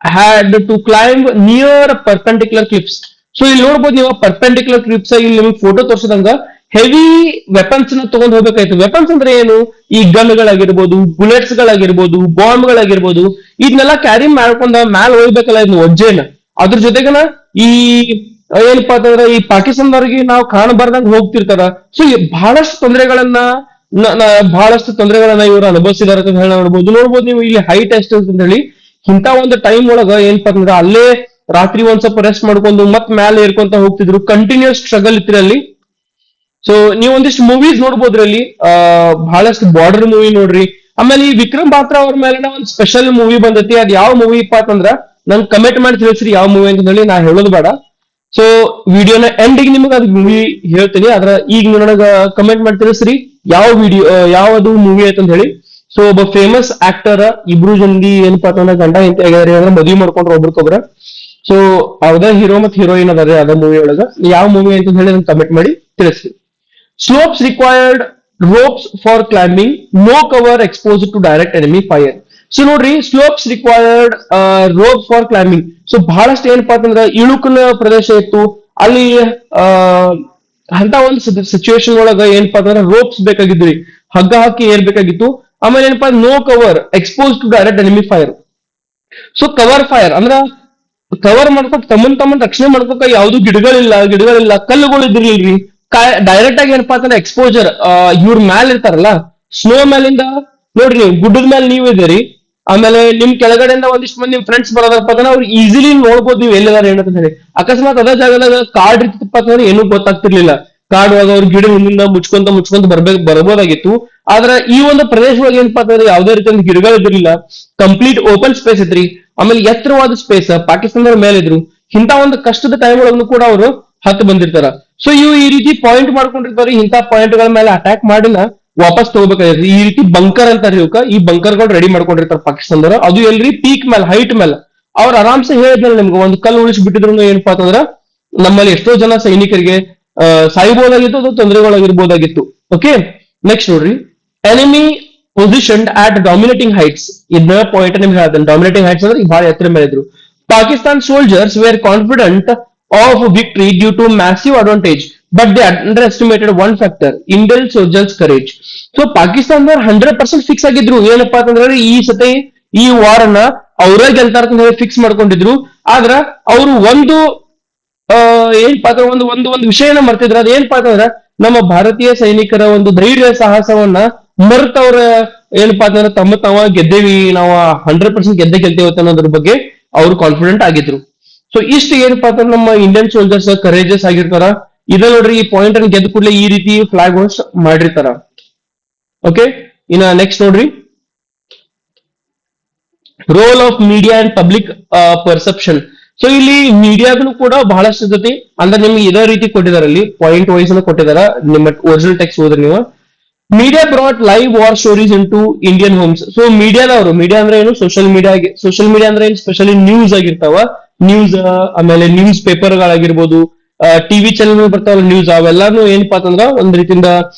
had to climb near perpendicular cliffs. So ಇಲ್ಲಿ ನೋಡ್ಬೋದು ನೀವು ಪರ್ಪೆಂಡಿಕ್ಯುಲರ್ ಕ್ಲಿಪ್ಸ್, ಇಲ್ಲಿ ನಿಮ್ಗೆ ಫೋಟೋ ತೋರಿಸಿದಂಗ ಹೆವಿ ವೆಪನ್ಸ್ ನ ತಗೊಂಡ್ ಹೋಗ್ಬೇಕಾಯ್ತು. ವೆಪನ್ಸ್ ಅಂದ್ರೆ ಏನು, ಈ ಗನ್ಗಳಾಗಿರ್ಬೋದು, ಬುಲೆಟ್ಸ್ ಗಳಾಗಿರ್ಬೋದು, ಬಾಂಬ್ ಗಳಾಗಿರ್ಬೋದು, ಇದನ್ನೆಲ್ಲ ಕ್ಯಾರಿ ಮಾಡ್ಕೊಂಡ ಮ್ಯಾಲ್ ಹೋಗ್ಬೇಕಲ್ಲ ಇದು ಒಜ್ಜೆನ. ಅದ್ರ ಜೊತೆಗನ ಈ ಏನಪ್ಪಾ ಅಂತಂದ್ರೆ ಈ ಪಾಕಿಸ್ತಾನದವ್ರಿಗೆ ನಾವು ಕಾಣಬಾರ್ದಂಗ್ ಹೋಗ್ತಿರ್ತಾರ. ಸೊ ಬಹಳಷ್ಟು ತೊಂದರೆಗಳನ್ನ ಬಹಳಷ್ಟು ತೊಂದರೆಗಳನ್ನ ಇವರು ಅನುಭವಿಸಿದಾರೆ ಅಂತ ಹೇಳಿ ನೋಡ್ಬೋದು ನೀವು ಇಲ್ಲಿ ಹೈಟ್ ಎಷ್ಟು ಅಂತ ಹೇಳಿ. ಇಂತ ಒಂದು ಟೈಮ್ ಒಳಗ ಏನಪ್ಪಾ ಅಂತಂದ್ರೆ ಅಲ್ಲೇ ರಾತ್ರಿ ಒಂದ್ ಸ್ವಲ್ಪ ರೆಸ್ಟ್ ಮಾಡ್ಕೊಂಡು ಮತ್ ಮೇಲೆ ಏರ್ಕೊಂತ ಹೋಗ್ತಿದ್ರು. ಕಂಟಿನ್ಯೂಸ್ ಸ್ಟ್ರಗಲ್ ಇತ್ತು ಅಲ್ಲಿ. ಸೊ ನೀವು ಒಂದಿಷ್ಟು ಮೂವೀಸ್ ನೋಡ್ಬೋದ್ರಿ ಅಲ್ಲಿ, ಬಹಳಷ್ಟು ಬಾರ್ಡರ್ ಮೂವಿ ನೋಡ್ರಿ. ಆಮೇಲೆ ಈ ವಿಕ್ರಮ್ ಬಾತ್ರಾ ಅವ್ರ ಮೇಲೆ ಒಂದು ಸ್ಪೆಷಲ್ ಮೂವಿ ಬಂದೈತಿ. ಅದ್ ಯಾವ ಮೂವಿ ಇಪ್ಪ ಅಂತಂದ್ರ ನನ್ ಕಮೆಂಟ್ ಮಾಡಿ ತಿಳಿಸ್ರಿ ಯಾವ ಮೂವಿ ಅಂತ ಹೇಳಿ, ನಾ ಹೇಳೋದು ಬೇಡ. ಸೊ ವಿಡಿಯೋನ ಎಂಡಿಗೆ ನಿಮಗೆ ಅದು ಮೂವಿ ಹೇಳ್ತೀನಿ, ಅದ್ರ ಈಗ ನನಗ ಕಮೆಂಟ್ ಮಾಡಿ ತಿಳಿಸ್ರಿ ಯಾವ ವಿಡಿಯೋ ಯಾವ್ದು ಮೂವಿ ಆಯ್ತು ಅಂತ ಹೇಳಿ. ಸೊ ಒಬ್ಬ ಫೇಮಸ್ ಆಕ್ಟರ್, ಇಬ್ರು ಜಲ್ದಿ ಏನಪ್ಪಾ ಅಂತಂದ್ರೆ ಗಂಡ ಹೆಂಡತಿ ಆಗ್ಯಾರ ಅಂದ್ರೆ ಮದ್ವಿ ಮಾಡ್ಕೊಂಡ್ರ ಒಬ್ರಿಗೊಬ್ರ. ಸೊ ಅವ್ದ ಹೀರೋ ಮತ್ ಹೀರೋಯಿನ್ ಅದಾರೆ ಅದ ಮೂವಿ ಒಳಗ. ಯಾವ ಮೂವಿ ಅಂತ ಹೇಳಿ ನನ್ ಕಮೆಂಟ್ ಮಾಡಿ ತಿಳಿಸ್ರಿ. Slopes required ropes for climbing, no cover exposed to direct enemy fire. So ನೋಡ್ರಿ, slopes required rope for climbing. So ಬಹಳಷ್ಟು ಏನಪ್ಪಾ ಅಂತಂದ್ರೆ ಇಳುಕನ ಪ್ರದೇಶ ಇತ್ತು ಅಲ್ಲಿ. ಅಂತ ಒಂದು ಸಿಚುವೇಶನ್ ಒಳಗ ಏನಪ್ಪಾ ಅಂತಂದ್ರೆ ರೋಪ್ಸ್ ಬೇಕಾಗಿದ್ರಿ, ಹಗ್ಗ ಹಾಕಿ ಏರ್ಬೇಕಾಗಿತ್ತು. ಆಮೇಲೆ ಏನಪ್ಪಾ no cover expose to direct enemy fire. So cover fire ಅಂದ್ರ ಕವರ್ ಮಾಡ್ಕೊಕ್ ತಮ್ಮನ್ ರಕ್ಷಣೆ ಮಾಡ್ಕೊಕ ಯಾವ್ದು ಗಿಡಗಳಿಲ್ಲ ಕಲ್ಲುಗಳು ಇದ್ರಿಲ್ರಿ. ಡೈರೆಕ್ಟ್ ಆಗಿ ಏನಪ್ಪಾ ಅಂತಂದ್ರೆ ಎಕ್ಸ್ಪೋಜರ್ ಇವ್ರ ಮ್ಯಾಲ ಇರ್ತಾರಲ್ಲ, ಸ್ನೋ ಮೇಲಿಂದ ನೋಡ್ರಿ ನೀವು ಗುಡ್ಡದ ಮೇಲೆ ನೀವು ಇದೀರಿ, ಆಮೇಲೆ ನಿಮ್ ಕೆಳಗಡೆಯಿಂದ ಒಂದಿಷ್ಟು ಮಂದಿ ನಿಮ್ ಫ್ರೆಂಡ್ಸ್ ಬರೋದಪ್ಪ ಅಂದ್ರೆ ಅವ್ರು ಈಸಿಲಿ ನೋಡ್ಬೋದು ನೀವು ಎಲ್ಲಿದಾರೆ ಏನಂತ ಹೇಳಿ. ಅಕಸ್ಮಾತ್ ಅದ ಜಾಗದಾಗ ಕಾಡ್ ಇರ್ತಪ್ಪ ಅಂತಂದ್ರೆ ಏನೂ ಗೊತ್ತಾಗ್ತಿರ್ಲಿಲ್ಲ. ಕಾಡ್ ಒಳಗ ಅವ್ರ ಗಿಡ ಹಿಂದಿಂದ ಮುಚ್ಕೊಂತ ಬರ್ಬೋದಾಗಿತ್ತು. ಆದ್ರೆ ಈ ಒಂದು ಪ್ರದೇಶದೊಳಗೆ ಏನಪ್ಪಾ ಅಂತಂದ್ರೆ ಯಾವ್ದೇ ರೀತಿಯ ಗಿಡಗಳು ಇದ್ರಿಲ್ಲ, ಕಂಪ್ಲೀಟ್ ಓಪನ್ ಸ್ಪೇಸ್ ಇದ್ರಿ. ಆಮೇಲೆ ಎತ್ತರವಾದ ಸ್ಪೇಸ್, ಪಾಕಿಸ್ತಾನದ ಮೇಲೆ ಇದ್ರು. ಇಂತ ಒಂದು ಕಷ್ಟದ ಟೈಮ್ ಒಳಗೂ ಕೂಡ ಅವರು ಹತ್ತು ಬಂದಿರ್ತಾರ. ಸೊ ಇವು ಈ ರೀತಿ ಪಾಯಿಂಟ್ ಮಾಡ್ಕೊಂಡಿರ್ತಾರೆ, ಇಂಥ ಪಾಯಿಂಟ್ ಗಳ ಮೇಲೆ ಅಟ್ಯಾಕ್ ಮಾಡಿನ ವಾಪಸ್ ತಗೋಬೇಕಾಗಿರ್ತದೆ. ಈ ರೀತಿ ಬಂಕರ್ ಅಂತಾರೆ ಇವಕ್ಕ, ಈ ಬಂಕರ್ ಗಳು ರೆಡಿ ಮಾಡ್ಕೊಂಡಿರ್ತಾರೆ ಪಾಕಿಸ್ತಾನದವರು. ಅದು ಎಲ್ರಿ ಪೀಕ್ ಮೇಲೆ, ಹೈಟ್ ಮೇಲೆ. ಅವ್ರು ಆರಾಮ್ಸೆ ಹೇಳಿದ್ನಲ್ಲ ನಿಮ್ಗೆ, ಒಂದು ಕಲ್ಲು ಉಳಿಸಿ ಬಿಟ್ಟಿದ್ರು ಏನಪ್ಪಾ ಅಂತಂದ್ರ ನಮ್ಮಲ್ಲಿ ಎಷ್ಟೋ ಜನ ಸೈನಿಕರಿಗೆ ಸಾಯ್ಬೋದಾಗಿತ್ತು, ಅದು ತೊಂದರೆಗಳಾಗಿರ್ಬೋದಾಗಿತ್ತು. ಓಕೆ, ನೆಕ್ಸ್ಟ್ ನೋಡ್ರಿ, enemy positioned at dominating heights. ಇದನ್ನ ಪಾಯಿಂಟ್ ನಿಮ್ಗೆ ಹೇಳ್ತಾನೆ. ಡಾಮಿನೇಟಿಂಗ್ ಹೈಟ್ಸ್ ಅಂದ್ರೆ ಬಹಳ ಎತ್ತರ ಮೇಲೆ ಇದ್ರು. Pakistan soldiers were confident of victory due to massive advantage, but they underestimated one factor: Indian soldiers' courage. So ಪಾಕಿಸ್ತಾನದವ್ರು 100% fix ಆಗಿದ್ರು ಏನಪ್ಪಾ ಅಂತಂದ್ರೆ ಈ ಸತಿ ಈ ವಾರ್ ಅನ್ನ ಅವರೇ ಗೆಲ್ತಾರ ಅಂತ ಹೇಳಿ ಫಿಕ್ಸ್ ಮಾಡ್ಕೊಂಡಿದ್ರು. ಆದ್ರ ಅವರು ಒಂದು ಏನಪ್ಪಾ ಅಂದ್ರೆ ಒಂದು ವಿಷಯನ ಮರ್ತಿದ್ರು. ಅದ್ ಏನಪ್ಪಾ ಅಂತಂದ್ರೆ ನಮ್ಮ ಭಾರತೀಯ ಸೈನಿಕರ ಒಂದು ಧೈರ್ಯ ಸಾಹಸವನ್ನ ಮರ್ತವ್ರ ಏನಪ್ಪಾ ಅಂತಂದ್ರೆ ತಾವ ಗೆದ್ದೇವಿ, ನಾವು 100% ಗೆಲ್ತೇವೆ ಅನ್ನೋದ್ರ ಬಗ್ಗೆ ಅವ್ರು ಕಾನ್ಫಿಡೆಂಟ್ ಆಗಿದ್ರು. ಸೊ ಇಷ್ಟು ಏನಪ್ಪಾ ಅಂತಂದ್ರೆ ನಮ್ಮ ಇಂಡಿಯನ್ ಸೋಲ್ಜರ್ಸ್ ಕರೇಜಸ್ ಆಗಿರ್ತಾರ. ಇದ ನೋಡ್ರಿ, ಈ ಪಾಯಿಂಟ್ ಅನ್ನು ಗೆದ್ದ ಕೂಡಲೇ ಈ ರೀತಿ ಫ್ಲಾಗ್ ಹೋಸ್ಟ್ ಮಾಡಿರ್ತಾರ. ಓಕೆ, ಇನ್ನ ನೆಕ್ಸ್ಟ್ ನೋಡ್ರಿ, role of media and public perception. So ಇಲ್ಲಿ ಮೀಡಿಯಾಗಳು ಕೂಡ ಬಹಳಷ್ಟು ಜೊತೆ ಅಂದ್ರೆ ನಿಮ್ಗೆ ಇದೇ ರೀತಿ ಕೊಟ್ಟಿದ್ದಾರೆ, ಅಲ್ಲಿ ಪಾಯಿಂಟ್ ವೈಸ್ ಕೊಟ್ಟಿದಾರ. ನಿಮ್ಮ ಒರಿಜಿನಲ್ ಟೆಕ್ಸ್ಟ್ ಹೋದ್ರೆ ನೀವು, media brought live war stories into Indian homes. So ಮೀಡಿಯಾದವರು, ಮೀಡಿಯಾ ಅಂದ್ರೆ ಏನು, ಸೋಷಿಯಲ್ ಮೀಡಿಯಾ ಅಂದ್ರೆ ಏನು, ಸ್ಪೆಷಲಿ ನ್ಯೂಸ್ ಆಗಿರ್ತಾವ. ನ್ಯೂಸ್, ಆಮೇಲೆ ನ್ಯೂಸ್ ಪೇಪರ್ ಗಳಾಗಿರ್ಬೋದು, ಟಿವಿ ಚಾನೆಲ್ ಬರ್ತಾವಲ್ಲ ನ್ಯೂಸ್, ಅವೆಲ್ಲಾನು ಏನಪ್ಪಾ ಅಂತಂದ್ರ ಒಂದ್ ರೀತಿಯಿಂದ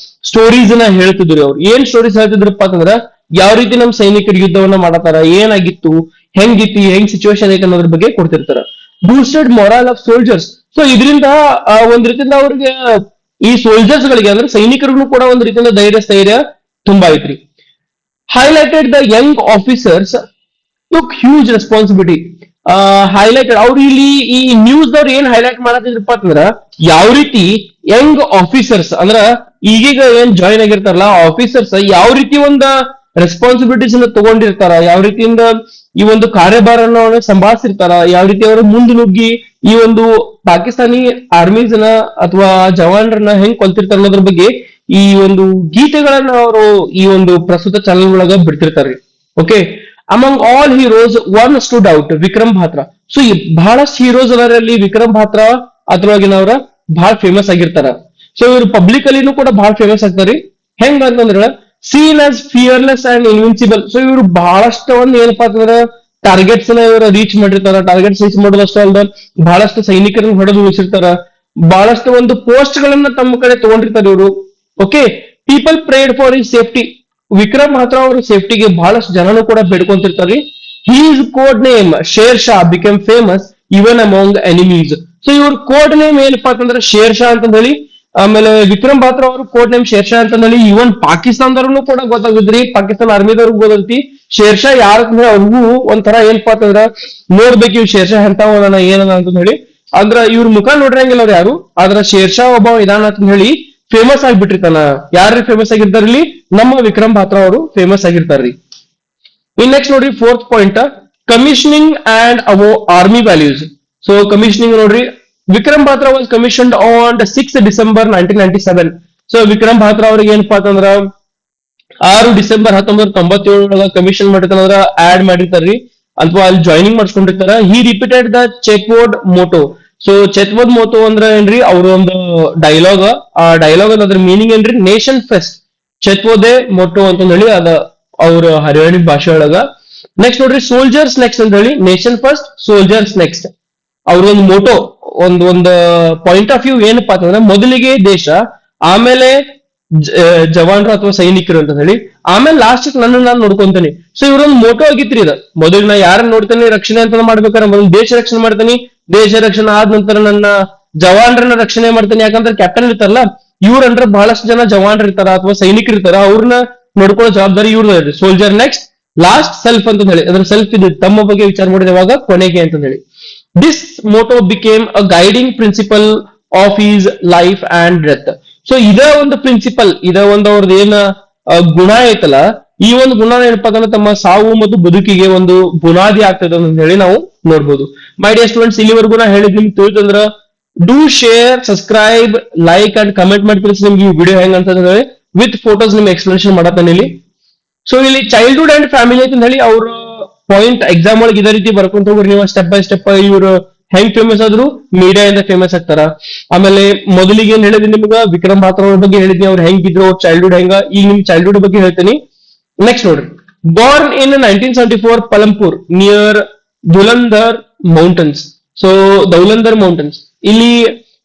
ಸ್ಟೋರೀಸ್ ನ ಹೇಳ್ತಿದ್ರು. ಅವ್ರು ಏನ್ ಸ್ಟೋರೀಸ್ ಹೇಳ್ತಿದ್ರಪ್ಪ ಅಂತಂದ್ರ ಯಾವ ರೀತಿ ನಮ್ ಸೈನಿಕರು ಯುದ್ಧವನ್ನ ಮಾಡತಾರ, ಏನಾಗಿತ್ತು, ಹೆಂಗ್ ಸಿಚುವೇಶನ್ ಐತೆ ಅನ್ನೋದ್ರ ಬಗ್ಗೆ ಕೊಡ್ತಿರ್ತಾರ. Boosted morale of soldiers. So ಇದರಿಂದ ಒಂದ್ ರೀತಿಯಿಂದ ಅವ್ರಿಗೆ ಈ ಸೋಲ್ಜರ್ಸ್ ಗಳಿಗೆ ಅಂದ್ರೆ ಸೈನಿಕರಿಗೂ ಕೂಡ ಒಂದ್ ರೀತಿಯಿಂದ ಸ್ಥೈರ್ಯ ತುಂಬಾ ಐತ್ರಿ. Highlighted the Young officers took huge responsibility. Highlighted ಅವ್ರು ಇಲ್ಲಿ ಈ ನ್ಯೂಸ್ ದವ್ರು ಏನ್ ಹೈಲೈಟ್ ಮಾಡತ್ತಿದ್ರಪ್ಪ ಅಂತಂದ್ರ ಯಾವ ರೀತಿ ಯಂಗ್ ಆಫೀಸರ್ಸ್ ಅಂದ್ರ ಈಗೀಗ ಏನ್ ಜಾಯಿನ್ ಆಗಿರ್ತಾರಲ್ಲ ಆಫೀಸರ್ಸ್ ಯಾವ ರೀತಿ ಒಂದ ರೆಸ್ಪಾನ್ಸಿಬಿಲಿಟೀಸ್ ಅನ್ನ ತಗೊಂಡಿರ್ತಾರ, ಯಾವ ರೀತಿಯಿಂದ ಈ ಒಂದು ಕಾರ್ಯಭಾರನ ಸಂಭಾಳಿಸಿರ್ತಾರ, ಯಾವ ರೀತಿ ಅವರು ಮುಂದೆ ನುಗ್ಗಿ ಈ ಒಂದು ಪಾಕಿಸ್ತಾನಿ ಆರ್ಮೀಸ್ನ ಅಥವಾ ಜವಾನರನ್ನ ಹೆಂಗ್ ಕೊಲ್ತಿರ್ತಾರ ಅನ್ನೋದ್ರ ಬಗ್ಗೆ ಈ ಒಂದು ಗೀತೆಗಳನ್ನ ಅವರು ಈ ಒಂದು ಪ್ರಸ್ತುತ ಚಾನೆಲ್ ಒಳಗ ಬಿಡ್ತಿರ್ತಾರ್ರಿ. Okay, among all heroes one stood out, Vikram Batra. So ಬಹಳಷ್ಟು ಹೀರೋಸ್ ಅದರಲ್ಲಿ ವಿಕ್ರಮ್ ಬಾತ್ರಾ ಅದ್ರೊಳಗಿನವ್ರ ಬಹಳ ಫೇಮಸ್ ಆಗಿರ್ತಾರ. ಸೊ ಇವ್ರು ಪಬ್ಲಿಕ್ ಅಲ್ಲಿನೂ ಕೂಡ ಬಹಳ ಫೇಮಸ್ ಆಗ್ತಾರಿ. ಹೆಂಗ ಅಂತಂದ್ರ seen as fearless and invincible. So ಇವ್ರು ಬಹಳಷ್ಟು ಒಂದ್ ಏನಪ್ಪಾ ಅಂತಂದ್ರ ಟಾರ್ಗೆಟ್ಸ್ ನ ಇವರು ರೀಚ್ ಮಾಡಿರ್ತಾರ. ಟಾರ್ಗೆಟ್ಸ್ ರೀಚ್ ಮಾಡೋದಷ್ಟೇ ಅಲ್ದ ಬಹಳಷ್ಟು ಸೈನಿಕರನ್ನ ಹೊಡೆದು ಉಳಿಸಿರ್ತಾರ. ಬಹಳಷ್ಟು ಒಂದು ಪೋಸ್ಟ್ ಗಳನ್ನ ತಮ್ಮ ಕಡೆ ತಗೊಂಡಿರ್ತಾರೆ ಇವರು. Okay, people prayed for his safety. Vikram Batra ಅವ್ರ ಸೇಫ್ಟಿಗೆ ಬಹಳಷ್ಟು ಜನನು ಕೂಡ ಬೇಡ್ಕೊಂತಿರ್ತಾರೆ. His code name Sher Shah become famous even among enemies. So ಇವ್ರ ಕೋಡ್ ನೇಮ್ ಏನಪ್ಪಾ ಅಂತಂದ್ರೆ ಶೇರ್ ಶಾ ಅಂತ ಹೇಳಿ. ಆಮೇಲೆ ವಿಕ್ರಮ್ ಬಾತ್ರಾ ಅವರು ಕೋಡ್ ನೇಮ್ ಶೇರ್ ಶಾ ಅಂತ ಹೇಳಿ ಇವನ್ ಪಾಕಿಸ್ತಾನದವ್ರು ಕೂಡ ಗೊತ್ತಾಗಿದ್ರಿ, ಪಾಕಿಸ್ತಾನ ಆರ್ಮಿದವ್ರಿಗೂ ಗೊತ್ತೈತಿ ಶೇರ್ ಶಾ ಯಾರಂದ್ರೆ ಅವ್ರಿಗೂ ಒಂಥರ ಏನಪ್ಪಾ ಅಂತಂದ್ರ ನೋಡ್ಬೇಕು ಇವ್ ಶೇರ್ ಶಾ ಎಂತ ಏನದ ಅಂತ ಹೇಳಿ. ಅಂದ್ರ ಇವ್ರ ಮುಖ ನೋಡ್ರಂಗಿಲ್ಲ ಅವ್ರು ಯಾರು, ಆದ್ರ ಶೇರ್ಷಾ ಒಬ್ಬ ಇದಾನ ಅಂತ ಹೇಳಿ ಫೇಮಸ್ ಆಗ್ಬಿಟ್ಟಿರ್ತಾನ. ಯಾರು ಫೇಮಸ್ ಆಗಿರ್ತಾರಲ್ಲಿ? ನಮ್ಮ ವಿಕ್ರಮ್ ಬಾತ್ರಾ ಅವರು ಫೇಮಸ್ ಆಗಿರ್ತಾರ್ರಿ. ಇನ್ ನೆಕ್ಸ್ಟ್ ನೋಡ್ರಿ ಫೋರ್ತ್ ಪಾಯಿಂಟ್, ಕಮಿಷನಿಂಗ್ ಅಂಡ್ ಅವೋ ಆರ್ಮಿ ವ್ಯಾಲ್ಯೂಸ್. ಸೊ ಕಮಿಷನಿಂಗ್ ನೋಡ್ರಿ, Vikram Batra was commissioned on December 6, 1997. ಸೊ ವಿಕ್ರಮ್ ಬಾತ್ರಾ ಅವ್ರಿಗೆ ಏನಪ್ಪಾ ಅಂತಂದ್ರ 6 ಡಿಸೆಂಬರ್ 1997 ಕಮಿಷನ್ ಮಾಡಿರ್ತಾರ, ಆಡ್ ಮಾಡಿರ್ತಾರ್ರಿ ಅಥವಾ ಅಲ್ಲಿ ಜಾಯ್ನಿಂಗ್ ಮಾಡ್ಸ್ಕೊಂಡಿರ್ತಾರ. He repeated the catchword motto. So catchword motto ಅಂದ್ರ ಏನ್ರಿ, ಅವ್ರ ಒಂದು ಡೈಲಾಗ್, ಆ ಡೈಲಾಗ್ ಅದ್ರ ಮೀನಿಂಗ್ ಏನ್ರಿ, ನೇಷನ್ ಫೆಸ್ಟ್ ಚೆತ್ವೋದೆ ಮೋಟೋ ಅಂತ ಹೇಳಿ ಅದ ಅವ್ರ ಹರಿಯಾಣಿ ಭಾಷೆ ಒಳಗ. ನೆಕ್ಸ್ಟ್ ನೋಡ್ರಿ ಸೋಲ್ಜರ್ಸ್ ನೆಕ್ಸ್ಟ್ ಅಂತ ಹೇಳಿ, ನೇಷನ್ ಫಸ್ಟ್ ಸೋಲ್ಜರ್ಸ್ ನೆಕ್ಸ್ಟ್. ಅವ್ರೊಂದು ಮೋಟೋ, ಒಂದು ಪಾಯಿಂಟ್ ಆಫ್ ವ್ಯೂ ಏನಪ್ಪಾ ಅಂತಂದ್ರೆ ಮೊದಲಿಗೆ ದೇಶ, ಆಮೇಲೆ ಜವಾನ್ರು ಅಥವಾ ಸೈನಿಕರು ಅಂತ ಹೇಳಿ, ಆಮೇಲೆ ಲಾಸ್ಟ್ ನನ್ನ ನಾನು ನೋಡ್ಕೊಂತೀನಿ. ಸೊ ಇವ್ರೊಂದು ಮೋಟೋ ಆಗಿತ್ರಿ ಇದು. ಮೊದಲು ನಾ ಯಾರನ್ನ ನೋಡ್ತೇನೆ ರಕ್ಷಣೆ ಅಂತ ಮಾಡ್ಬೇಕಾದ್ರೆ ಮೊದಲು ದೇಶ ರಕ್ಷಣೆ ಮಾಡ್ತೀನಿ, ದೇಶ ರಕ್ಷಣೆ ಆದ ನಂತರ ನನ್ನ ಜವಾನ್ರನ್ನ ರಕ್ಷಣೆ ಮಾಡ್ತೀನಿ. ಯಾಕಂದ್ರೆ ಕ್ಯಾಪ್ಟನ್ ಇರ್ತಾರಲ್ಲ, ಇವ್ರ ಅಂದ್ರೆ ಬಹಳಷ್ಟು ಜನ ಜವಾನ್ರು ಇರ್ತಾರ ಅಥವಾ ಸೈನಿಕರು ಇರ್ತಾರ, ಅವ್ರನ್ನ ನೋಡ್ಕೊಳ್ಳೋ ಜವಾಬ್ದಾರಿ ಇವ್ರದ್ದು. ಸೋಲ್ಜರ್ ನೆಕ್ಸ್ಟ್, ಲಾಸ್ಟ್ ಸೆಲ್ಫ್ ಅಂತ ಹೇಳಿ, ಅದ್ರ ಸೆಲ್ಫ್ ಇದು ತಮ್ಮ ಬಗ್ಗೆ ವಿಚಾರ ಮಾಡಿದವಾಗ ಕೊನೆಗೆ ಅಂತ ಹೇಳಿ. This motto became a guiding principle of his life and death. So ಇದೇ ಒಂದು ಪ್ರಿನ್ಸಿಪಲ್, ಇದೇ ಒಂದು ಅವ್ರದ್ದು ಏನ ಗುಣ ಐತಲ್ಲ, ಈ ಒಂದು ಗುಣ ಏನಪ್ಪಾ ಅಂದ್ರೆ ತಮ್ಮ ಸಾವು ಮತ್ತು ಬದುಕಿಗೆ ಒಂದು ಬುನಾದಿ ಆಗ್ತದೆ ಅಂತ ಹೇಳಿ ನಾವು ನೋಡ್ಬೋದು. ಮೈ ಡಿಯರ್ ಸ್ಟೂಡೆಂಟ್ಸ್, ಇಲ್ಲಿವರೆಗೂ ನಾ ಹೇಳಿದ್ ನಿಮ್ಗೆ ತಿಳಿತಂದ್ರ do share, subscribe, like and comment ಮಾಡಿ ತಿಳಿಸಿ ನಿಮ್ಗೆ ಈ ವಿಡಿಯೋ ಹೆಂಗ್ ಅಂತ ಹೇಳಿ ವಿತ್ ಫೋಟೋಸ್ ನಿಮ್ಗೆ ಎಕ್ಸ್ಪ್ಲನೇಷನ್ ಮಾಡತ್ತಾನೆ ಇಲ್ಲಿ. ಸೊ ಇಲ್ಲಿ ಚೈಲ್ಡ್ಹುಡ್ ಅಂಡ್ ಫ್ಯಾಮಿಲಿ ಅಂತ ಹೇಳಿ ಅವ್ರ ಪಾಯಿಂಟ್ ಎಕ್ಸಾಮ್ ಒಳಗೆ ಇದೇ ರೀತಿ ಬರ್ಕೊಂತ ಹೋಗ್ರಿ ನೀವು ಸ್ಟೆಪ್ ಬೈ ಸ್ಟೆಪ್. ಇವ್ರು ಹೆಂಗ್ ಫೇಮಸ್ ಆದ್ರು, ಮೀಡಿಯಾ ಇಂದ ಫೇಮಸ್ ಆಗ್ತಾರ. ಆಮೇಲೆ ಮೊದಲಿಗೆ ಏನ್ ಹೇಳಿದ್ವಿ ನಿಮ್ಗ, ವಿಕ್ರಮ್ ಬಾತ್ರಾ ಅವ್ರ ಬಗ್ಗೆ ಹೇಳಿದ್ನಿ, ಅವ್ರು ಹೆಂಗಿದ್ರು, ಅವ್ರ ಚೈಲ್ಡ್ಹುಡ್ ಹೆಂಗ. ಈಗ ನಿಮ್ ಚೈಲ್ಡ್ಹುಡ್ ಬಗ್ಗೆ ಹೇಳ್ತೀನಿ. ನೆಕ್ಸ್ಟ್ ನೋಡ್ರಿ, born in 1974 Palampur near Dhauladhar mountains. So Dhauladhar mountains ಇಲ್ಲಿ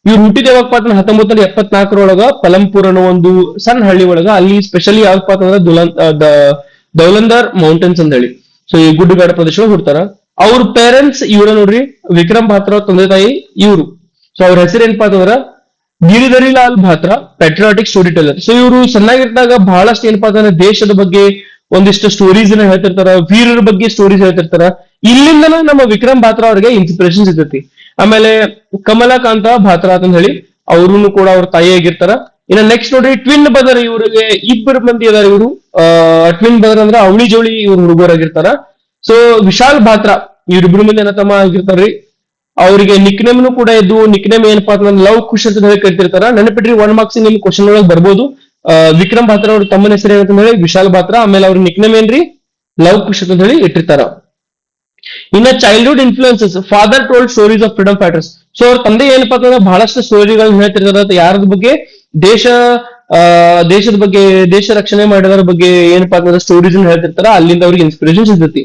ಇವ್ರು ಹುಟ್ಟಿದ ಯಾವಪ್ಪ ಅಂತ 1974 ಪಲಂಪುರ್ ಅನ್ನೋ ಒಂದು ಸಣ್ಣ ಹಳ್ಳಿ ಒಳಗ. ಅಲ್ಲಿ ಸ್ಪೆಷಲಿ ಯಾವಪ್ಪ ಅಂತಂದ್ರೆ ದೌಲಂಧರ್ ಮೌಂಟನ್ಸ್ ಅಂತ ಹೇಳಿ. ಸೊ ಈ ಗುಡ್ಡಗಾಡ ಪ್ರದೇಶ ಹುಡ್ತಾರ. ಅವ್ರ ಪೇರೆಂಟ್ಸ್ ಇವ್ರ ನೋಡ್ರಿ, ವಿಕ್ರಮ್ ಬಾತ್ರಾ ತಂದೆ ತಾಯಿ ಇವ್ರು. ಸೊ ಅವ್ರ ಹೆಸರು ಏನಪ್ಪಾ ಅಂತಂದ್ರ Girdhari Lal Batra, patriotic story teller. So ಇವರು ಸಣ್ಣಾಗಿದ್ದಾಗ ಬಹಳಷ್ಟು ಏನಪ್ಪಾ ಅಂತಂದ್ರೆ ದೇಶದ ಬಗ್ಗೆ ಒಂದಿಷ್ಟು ಸ್ಟೋರೀಸ್ ಹೇಳ್ತಿರ್ತಾರ, ವೀರರ ಬಗ್ಗೆ ಸ್ಟೋರೀಸ್ ಹೇಳ್ತಿರ್ತಾರ. ಇಲ್ಲಿಂದನ ನಮ್ಮ ವಿಕ್ರಮ್ ಬಾತ್ರಾ ಅವ್ರಿಗೆ ಇನ್ಸ್ಪಿರೇಷನ್ ಸಿಗ್ತೈತಿ. ಆಮೇಲೆ ಕಮಲಾಕಾಂತ ಬಾತ್ರಾ ಅಂತ ಹೇಳಿ ಅವ್ರು ಕೂಡ ಅವ್ರ ತಾಯಿ ಆಗಿರ್ತಾರ. ಇನ್ನ ನೆಕ್ಸ್ಟ್ ನೋಡ್ರಿ, ಟ್ವಿನ್ ಬ್ರದರ್, ಇವ್ರಿಗೆ ಇಬ್ಬರು ಮಂದಿ ಅದಾರ ಇವರು. ಟ್ವಿನ್ ಬ್ರದರ್ ಅಂದ್ರೆ ಅವಳಿ ಜೋಳಿ ಇವ್ರು ಹುಡುಗರಾಗಿರ್ತಾರ. ಸೊ ವಿಶಾಲ್ ಬಾತ್ರಾ ಇವ್ರಿಬ್ರು ಮಂದಿ ಅಣ್ಣತಮ್ಮ ಆಗಿರ್ತಾರ್ರಿ. ಅವರಿಗೆ ನಿಕ್ ನೇಮ್ನು ಕೂಡ ಇದ್ದು, ನಿಕ್ ನೇಮ್ ಏನಪ್ಪಾ ಅಂತಂದ್ರೆ ಲವ್ ಖುಷ್ ಅಂತ ಹೇಳಿ ಕರಿತಿರ್ತಾರ. ನೆನಪಿಟ್ರಿ, 1 ಮಾರ್ಕ್ಸ್ ನಿಮ್ ಕ್ವಶನ್ ಒಳಗೆ ಬರ್ಬೋದು. ವಿಕ್ರಮ್ ಬಾತ್ರಾ ಅವ್ರ ತಮ್ಮನ ಹೆಸರು ಏನಂತ ಹೇಳಿ ವಿಶಾಲ್ ಬಾತ್ರಾ, ಆಮೇಲೆ ಅವ್ರ ನಿಕ್ ನೇಮ್ ಏನ್ರಿ ಲವ್ ಖುಷ್ ಅಂತ ಹೇಳಿ ಇಟ್ಟಿರ್ತಾರ. ಇನ್ನ childhood influences, father told stories of freedom fighters. So ಅವ್ರ ತಂದೆ ಏನಪ್ಪಾ ಅಂತಂದ್ರೆ ಬಹಳಷ್ಟು ಸ್ಟೋರಿಗಳನ್ನ ಹೇಳ್ತಿರ್ತಾರ. ಯಾರದ ಬಗ್ಗೆ? ದೇಶದ ಬಗ್ಗೆ, ದೇಶ ರಕ್ಷಣೆ ಮಾಡಿದವರ ಬಗ್ಗೆ ಏನಪ್ಪಾ ಅಂತಂದ್ರೆ ಸ್ಟೋರೀಸ್ ಹೇಳ್ತಿರ್ತಾರ. ಅಲ್ಲಿಂದ ಅವ್ರಿಗೆ ಇನ್ಸ್ಪಿರೇಷನ್ ಸಿಗ್ತೈತಿ.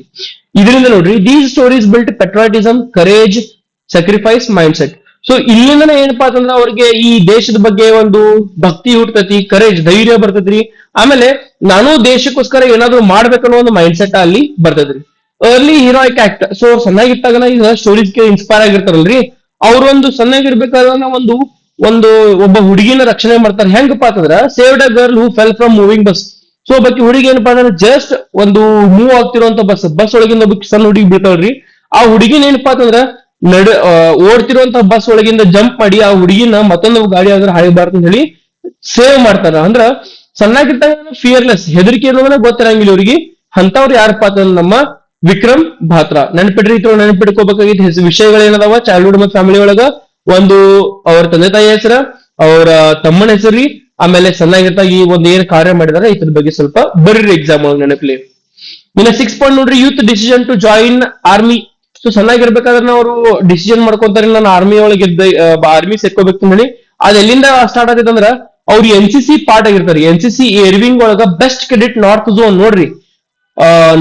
ಇದರಿಂದ ನೋಡ್ರಿ, these stories built patriotism, courage, sacrifice mind set. So ಇಲ್ಲಿಂದನೇ ಏನಪ್ಪಾ ಅಂತಂದ್ರೆ ಅವ್ರಿಗೆ ಈ ದೇಶದ ಬಗ್ಗೆ ಒಂದು ಭಕ್ತಿ ಹುಟ್ಟತೈತಿ, ಕರೇಜ್ ಧೈರ್ಯ ಬರ್ತೈತ್ರಿ. ಆಮೇಲೆ ನಾನು ದೇಶಕ್ಕೋಸ್ಕರ ಏನಾದ್ರು ಮಾಡ್ಬೇಕನ್ನೋ ಒಂದು ಮೈಂಡ್ ಸೆಟ್ ಅಲ್ಲಿ ಬರ್ತೈತ್ರಿ. Early heroic act. ಸೊ ಸಣ್ಣಾಗಿಟ್ಟಾಗನ ಈಗ ಸ್ಟೋರೀಸ್ ಇನ್ಸ್ಪೈರ್ ಆಗಿರ್ತಾರಲ್ರಿ, ಅವ್ರೊಂದು ಸಣ್ಣಾಗಿರ್ಬೇಕಾದ್ರೆ ಒಂದು ಒಬ್ಬ ಹುಡುಗಿನ ರಕ್ಷಣೆ ಮಾಡ್ತಾರೆ. ಹೆಂಗಪ್ಪ ಅಂತಂದ್ರ saved a girl who fell from moving bus. So ಒಬ್ಬಕ್ಕೆ ಹುಡುಗಿ ಏನಪ್ಪಾ ಅಂದ್ರೆ ಜಸ್ಟ್ ಒಂದು ಮೂವ್ ಆಗ್ತಿರುವಂತ ಬಸ್ ಒಳಗಿಂದ ಒಬ್ಬ ಸಣ್ಣ ಹುಡುಗಿ ಬೀಳ್ತಾವ್ರಿ. ಆ ಹುಡುಗಿನ ಏನಪ್ಪಾ ಅಂತಂದ್ರ ಓಡ್ತಿರುವಂತ ಬಸ್ ಒಳಗಿಂದ ಜಂಪ್ ಮಾಡಿ ಆ ಹುಡುಗಿನ ಮತ್ತೊಂದು ಗಾಡಿ ಆದ್ರೆ ಹಾಳಬಾರ್ದು ಅಂತ ಹೇಳಿ ಸೇವ್ ಮಾಡ್ತಾರ. ಅಂದ್ರ ಸಣ್ಣಾಗಿದ್ದಾಗ ಫಿಯರ್ಲೆಸ್, ಹೆದರಿಕೆ ಇರೋದನ್ನ ಗೊತ್ತಿರಂಗಿಲ್ಲ ಅವ್ರಿಗೆ. ಅಂತವ್ರು ಯಾರಪ್ಪ ಅಂತಂದ್ರೆ ನಮ್ಮ ವಿಕ್ರಮ್ ಬಾತ್ರಾ. ನೆನಪಿಟ್ರಿ, ನೆನಪಿಟ್ಕೋಬೇಕಾಗಿದ್ದ ವಿಷಯಗಳೇನದಾವ ಚೈಲ್ಡ್ಹುಡ್ ಮತ್ತು ಫ್ಯಾಮಿಲಿ ಒಳಗ. ಒಂದು ಅವ್ರ ತಂದೆ ತಾಯಿ ಹೆಸರ, ಅವ್ರ ತಮ್ಮನ ಹೆಸರಿ, ಆಮೇಲೆ ಸಣ್ಣಾಗಿರ್ತಾಗ ಈ ಒಂದು ಏನ್ ಕಾರ್ಯ ಮಾಡಿದಾರೆ ಇದ್ರ ಬಗ್ಗೆ ಸ್ವಲ್ಪ ಬರ್ರಿ ಎಕ್ಸಾಮ್ ಒಳಗೆ ನೆನಪಲಿ. ಇನ್ನ 6 ಪಾಯಿಂಟ್ ನೋಡ್ರಿ, youth decision to join army. So ಸಣ್ಣಾಗಿರ್ಬೇಕಾದ್ರೆ ಅವರು ಡಿಸಿಷನ್ ಮಾಡ್ಕೊಂತಾರೆ, ನಾನು ಆರ್ಮಿ ಒಳಗೆ ಆರ್ಮಿ ಸೇರ್ಕೋಬೇಕು ಹೇಳಿ. ಅದ್ ಎಲ್ಲಿಂದ ಸ್ಟಾರ್ಟ್ ಆಗೈತೆ ಅಂದ್ರ ಅವ್ರು NCC ಪಾರ್ಟ್ ಆಗಿರ್ತಾರೆ. NCC ಏರ್ವಿಂಗ್ ಒಳಗ ಬೆಸ್ಟ್ ಕ್ರೆಡಿಟ್ ನಾರ್ತ್ ಝೋನ್ ನೋಡ್ರಿ.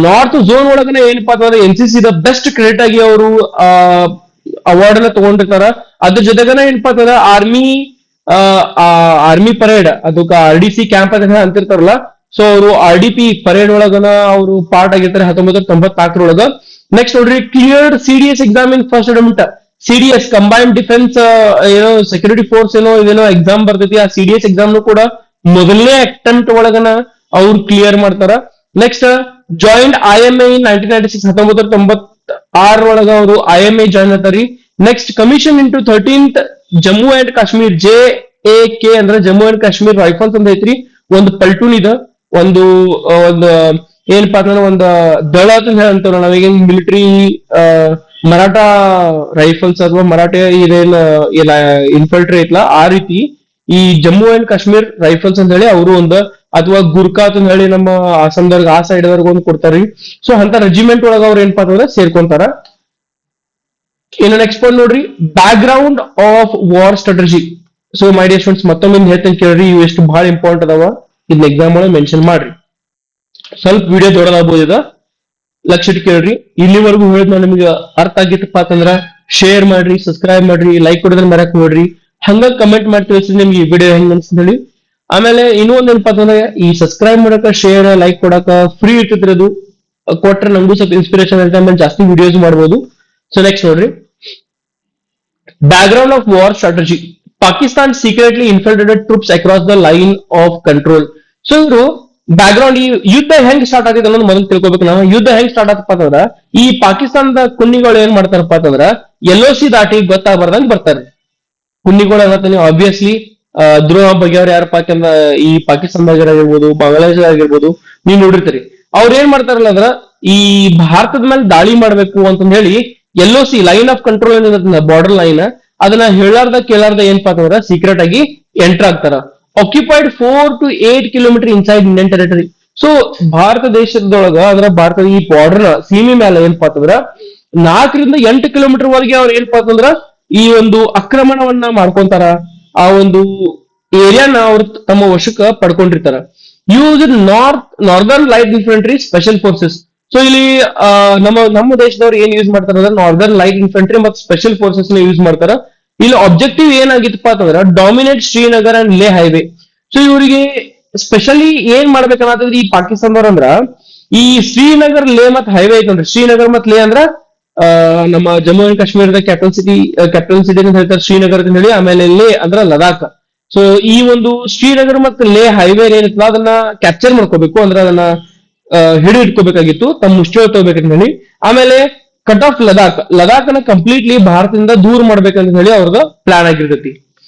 ನಾರ್ತ್ ಝೋನ್ ಒಳಗನ ಏನಪ್ಪಾ ಅಂತಂದ್ರೆ NCC ದ ಬೆಸ್ಟ್ ಕ್ರೆಡಿಟ್ ಆಗಿ ಅವರು ಅವಾರ್ಡ್ ಅನ್ನ ತಗೊಂಡಿರ್ತಾರ. ಅದ್ರ ಜೊತೆಗನ ಏನಪ್ಪಾ ಅಂತಂದ್ರೆ ಆರ್ಮಿ ಪರೇಡ್, ಅದಕ್ಕೆ RDC ಕ್ಯಾಂಪ್ ಅಂತ ಅಂತಿರ್ತಾರಲ್ಲ. ಸೊ ಅವರು RDP ಪರೇಡ್ ಒಳಗನ ಅವರು ಪಾರ್ಟ್ ಆಗಿರ್ತಾರೆ 1994 ನೆಕ್ಸ್ಟ್ ನೋಡ್ರಿ, cleared CDS exam in first attempt. CDS combined defence ಏನೋ ಸೆಕ್ಯೂರಿಟಿ ಫೋರ್ಸ್ ಇದೇನೋ ಎಕ್ಸಾಮ್ ಬರ್ತೈತಿ. ಆ CDS ಎಕ್ಸಾಮ್ ಕೂಡ ಮೊದಲನೇ ಅಟೆಂಪ್ಟ್ ಒಳಗನ ಅವ್ರು ಕ್ಲಿಯರ್ ಮಾಡ್ತಾರ. ನೆಕ್ಸ್ಟ್ ಜಾಯಿಂಡ್ IMA ಇನ್ 1996 1996 ಒಳಗ ಅವರು IMA ಜಾಯ್ನ್ ಆಗ್ತಾರಿ. Next commission into 13th Jammu and Kashmir JAK ಅಂದ್ರೆ ಜಮ್ಮು ಅಂಡ್ ಕಾಶ್ಮೀರ್ ರೈಫಲ್ಸ್ ಅಂತ ಐತ್ರಿ. ಒಂದು ಪಲ್ಟೂನ್ ಇದೆ, ಒಂದು ಒಂದು ಏನಪ್ಪಾ ಅಂತಂದ್ರೆ ಒಂದು ದಳ ಅಂತ ಹೇಳ್ತೇವೆ ನಾವೀಗ ಮಿಲಿಟರಿ ಮರಾಠ ರೈಫಲ್ಸ್ ಅಥವಾ ಮರಾಠ ಇದೇನ್ ಇನ್ಫಂಟ್ರಿ ಐತ್ಲಾ ಆ ರೀತಿ ಈ ಜಮ್ಮು ಅಂಡ್ ಕಾಶ್ಮೀರ್ ರೈಫಲ್ಸ್ ಅಂತ ಹೇಳಿ ಅವರು ಒಂದು, ಅಥವಾ ಗುರ್ಖಾತ್ ಅಂತ ಹೇಳಿ ನಮ್ಮ ಆಸಾಮ್ದವ್ರಿಗೆ ಆ ಸೈಡ್ ದವ್ರಿಗೆ ಒಂದು ಕೊಡ್ತಾರ್ರಿ. ಸೊ ಅಂತ ರೆಜಿಮೆಂಟ್ ಒಳಗ ಅವ್ರ ಏನಪ್ಪಾ ಅಂತಂದ್ರೆ ಸೇರ್ಕೊಂತಾರ. ಇನ್ನು ನೆಕ್ಸ್ಟ್ ಪಾಯಿಂಟ್ ನೋಡ್ರಿ, back ground of war strategy. So my dear students ಮತ್ತೊಮ್ಮೆ ಹೇಳ್ತೇನೆ ಕೇಳ್ರಿ, ಇವು ಎಷ್ಟು ಬಹಳ ಇಂಪಾರ್ಟೆಂಟ್ ಅದಾವ, ಇದನ್ನ ಎಕ್ಸಾಮ್ ಒಳಗೆ ಮೆನ್ಷನ್ ಮಾಡ್ರಿ. ಸ್ವಲ್ಪ ವಿಡಿಯೋ ದೊಡ್ಡದಾಗಬಹುದು, ಲಕ್ಷ ಇಟ್ಟು ಕೇಳ್ರಿ. ಇಲ್ಲಿವರೆಗೂ ಹೇಳಿದ್ ನಾನು ನಿಮ್ಗೆ ಅರ್ಥ ಆಗಿತ್ತಪ್ಪ ಅಂತಂದ್ರ ಶೇರ್ ಮಾಡ್ರಿ, ಸಬ್ಸ್ಕ್ರೈಬ್ ಮಾಡ್ರಿ, ಲೈಕ್ ಕೊಡೋದನ್ನ ಮರಕ್ ನೋಡ್ರಿ, ಹಂಗ ಕಮೆಂಟ್ ಮಾಡಿ ತಿಳಿಸಿ ನಿಮ್ಗೆ ಈ ವಿಡಿಯೋ ಹೆಂಗ್ ಅನ್ಸ್ ಹೇಳಿ. ಆಮೇಲೆ ಇನ್ನೂ ಒಂದ್ ಏನಪ್ಪಾ ಅಂತಂದ್ರೆ ಈ ಸಬ್ಸ್ಕ್ರೈಬ್ ಮಾಡಕ, ಶೇರ್, ಲೈಕ್ ಕೊಡಕ ಫ್ರೀ ಇರ್ತೈತ್ರಿ. ಅದು ಕೊಟ್ರೆ ನಮಗೂ ಸ್ವಲ್ಪ ಇನ್ಸ್ಪಿರೇಷನ್ ಅಂತ ಆಮೇಲೆ ಜಾಸ್ತಿ ವಿಡಿಯೋಸ್ ಮಾಡ್ಬೋದು. ಸೊ ನೆಕ್ಸ್ಟ್ ನೋಡ್ರಿ, background of war strategy. Pakistan secretly infiltrated troops across the line of control. So ಇವರು ಬ್ಯಾಕ್ ಗ್ರೌಂಡ್, ಈ ಯುದ್ಧ ಹೆಂಗ್ ಸ್ಟಾರ್ಟ್ ಆಗಿದೆ ಅನ್ನೋದು ಮೊದಲು ತಿಳ್ಕೊಬೇಕು ನಾವು. ಯುದ್ಧ ಹೆಂಗ್ ಸ್ಟಾರ್ಟ್ ಆಗತ್ತಪ್ಪ ಅಂತಂದ್ರ ಈ ಪಾಕಿಸ್ತಾನದ ಕುನ್ನಿಗಳು ಏನ್ ಮಾಡ್ತಾರಪ್ಪ ಅಂತಂದ್ರ LOC ದಾಟಿ ಗೊತ್ತಾಗಬಾರ್ದಂಗ್ ಬರ್ತಾರೆ. ಕುನ್ನಿಗಳು ಅನ್ನತಾನೆ ಆಬ್ವಿಯಸ್ಲಿ ದ್ರೋಹ ಬಗೆಯವ್ರು ಯಾರಪ್ಪ ಯಾಕಂದ್ರ ಈ ಪಾಕಿಸ್ತಾನದಾಗಿರ್ಬೋದು, ಬಾಂಗ್ಲಾದೇಶ ಆಗಿರ್ಬೋದು, ನೀವು ನೋಡಿರ್ತೀರಿ. ಅವ್ರ ಏನ್ ಮಾಡ್ತಾರಲ್ಲ ಅಂದ್ರ ಈ ಭಾರತದ ಮೇಲೆ ದಾಳಿ ಮಾಡ್ಬೇಕು ಅಂತಂದ್ ಹೇಳಿ LOC ಲೈನ್ ಆಫ್ ಕಂಟ್ರೋಲ್ ಏನಿದೆ ಬಾರ್ಡರ್ ಲೈನ್, ಅದನ್ನ ಹೇಳಾರ್ದ ಕೇಳಾರ್ದ ಏನಪ್ಪಾ ಅಂತಂದ್ರ ಸೀಕ್ರೆಟ್ ಆಗಿ ಎಂಟರ್ ಆಗ್ತಾರ. Occupied 4 to 8 kilometre inside Indian territory. So Bharat ದೇಶದೊಳಗ ಅಂದ್ರೆ ಭಾರತದ ಈ ಬಾರ್ಡರ್ ಸೀಮೆ ಮೇಲೆ ಏನಪ್ಪಾ ಅಂತಂದ್ರ 4 to 8 ಕಿಲೋಮೀಟರ್ ವರೆಗೆ ಅವ್ರು ಏನಪ್ಪಾ ಅಂತಂದ್ರ ಈ ಒಂದು ಆಕ್ರಮಣವನ್ನ ಮಾಡ್ಕೊಂತಾರ. ಆ ಒಂದು ಏರಿಯಾನ ಅವ್ರು ತಮ್ಮ ವಶಕ್ಕೆ ಪಡ್ಕೊಂಡಿರ್ತಾರ. Uses northern light infantry special forces. So ಇಲ್ಲಿ ನಮ್ಮ ದೇಶದವ್ರು ಏನ್ ಯೂಸ್ ಮಾಡ್ತಾರ ಅಂದ್ರೆ ನಾರ್ದರ್ನ್ ಲೈಟ್ ಇನ್ಫಂಟ್ರಿ ಮತ್ತು ಸ್ಪೆಷಲ್ ಫೋರ್ಸಸ್ ನ ಯೂಸ್ ಮಾಡ್ತಾರ. ಇಲ್ಲಿ ಆಬ್ಜೆಕ್ಟಿವ್ ಏನಾಗಿತ್ತಪ್ಪ ಅಂತಂದ್ರೆ dominate Srinagar and Leh highway. So ಇವರಿಗೆ ಸ್ಪೆಷಲಿ ಏನ್ ಮಾಡ್ಬೇಕನ್ನತಂದ್ರೆ ಈ ಪಾಕಿಸ್ತಾನದವ್ರ ಅಂದ್ರ ಈ ಶ್ರೀನಗರ್ ಲೇ ಮತ್ ಹೈವೇ ಐತಂದ್ರೆ ಶ್ರೀನಗರ್ ಮತ್ ಲೇ ಅಂದ್ರ ನಮ್ಮ ಜಮ್ಮು ಅಂಡ್ ಕಾಶ್ಮೀರದ ಕ್ಯಾಪಿಟಲ್ ಸಿಟಿ ಅಂತ ಹೇಳ್ತಾರೆ ಶ್ರೀನಗರ್ ಅಂತ ಹೇಳಿ. ಆಮೇಲೆ ಲೇ ಅಂದ್ರ ಲದಾಖ್. ಸೊ ಈ ಒಂದು ಶ್ರೀನಗರ್ ಮತ್ತು ಲೇ ಹೈವೇ ಏನಿತ್ತಲ್ಲ ಅದನ್ನ ಕ್ಯಾಪ್ಚರ್ ಮಾಡ್ಕೋಬೇಕು, ಅಂದ್ರೆ ಅದನ್ನ ಹಿಡಿದು ಇಟ್ಕೋಬೇಕಾಗಿತ್ತು, ತಮ್ಮ ಮುಷ್ಟಿ ತಗೋಬೇಕಂತ ಹೇಳಿ. ಆಮೇಲೆ ಕಟ್ ಆಫ್ ಲದಾಖ್ ಅನ್ನ ಕಂಪ್ಲೀಟ್ಲಿ ಭಾರತದಿಂದ ದೂರ ಮಾಡ್ಬೇಕಂತ ಹೇಳಿ ಅವ್ರದ್ದು ಪ್ಲಾನ್ ಆಗಿರ್ತೈತಿ.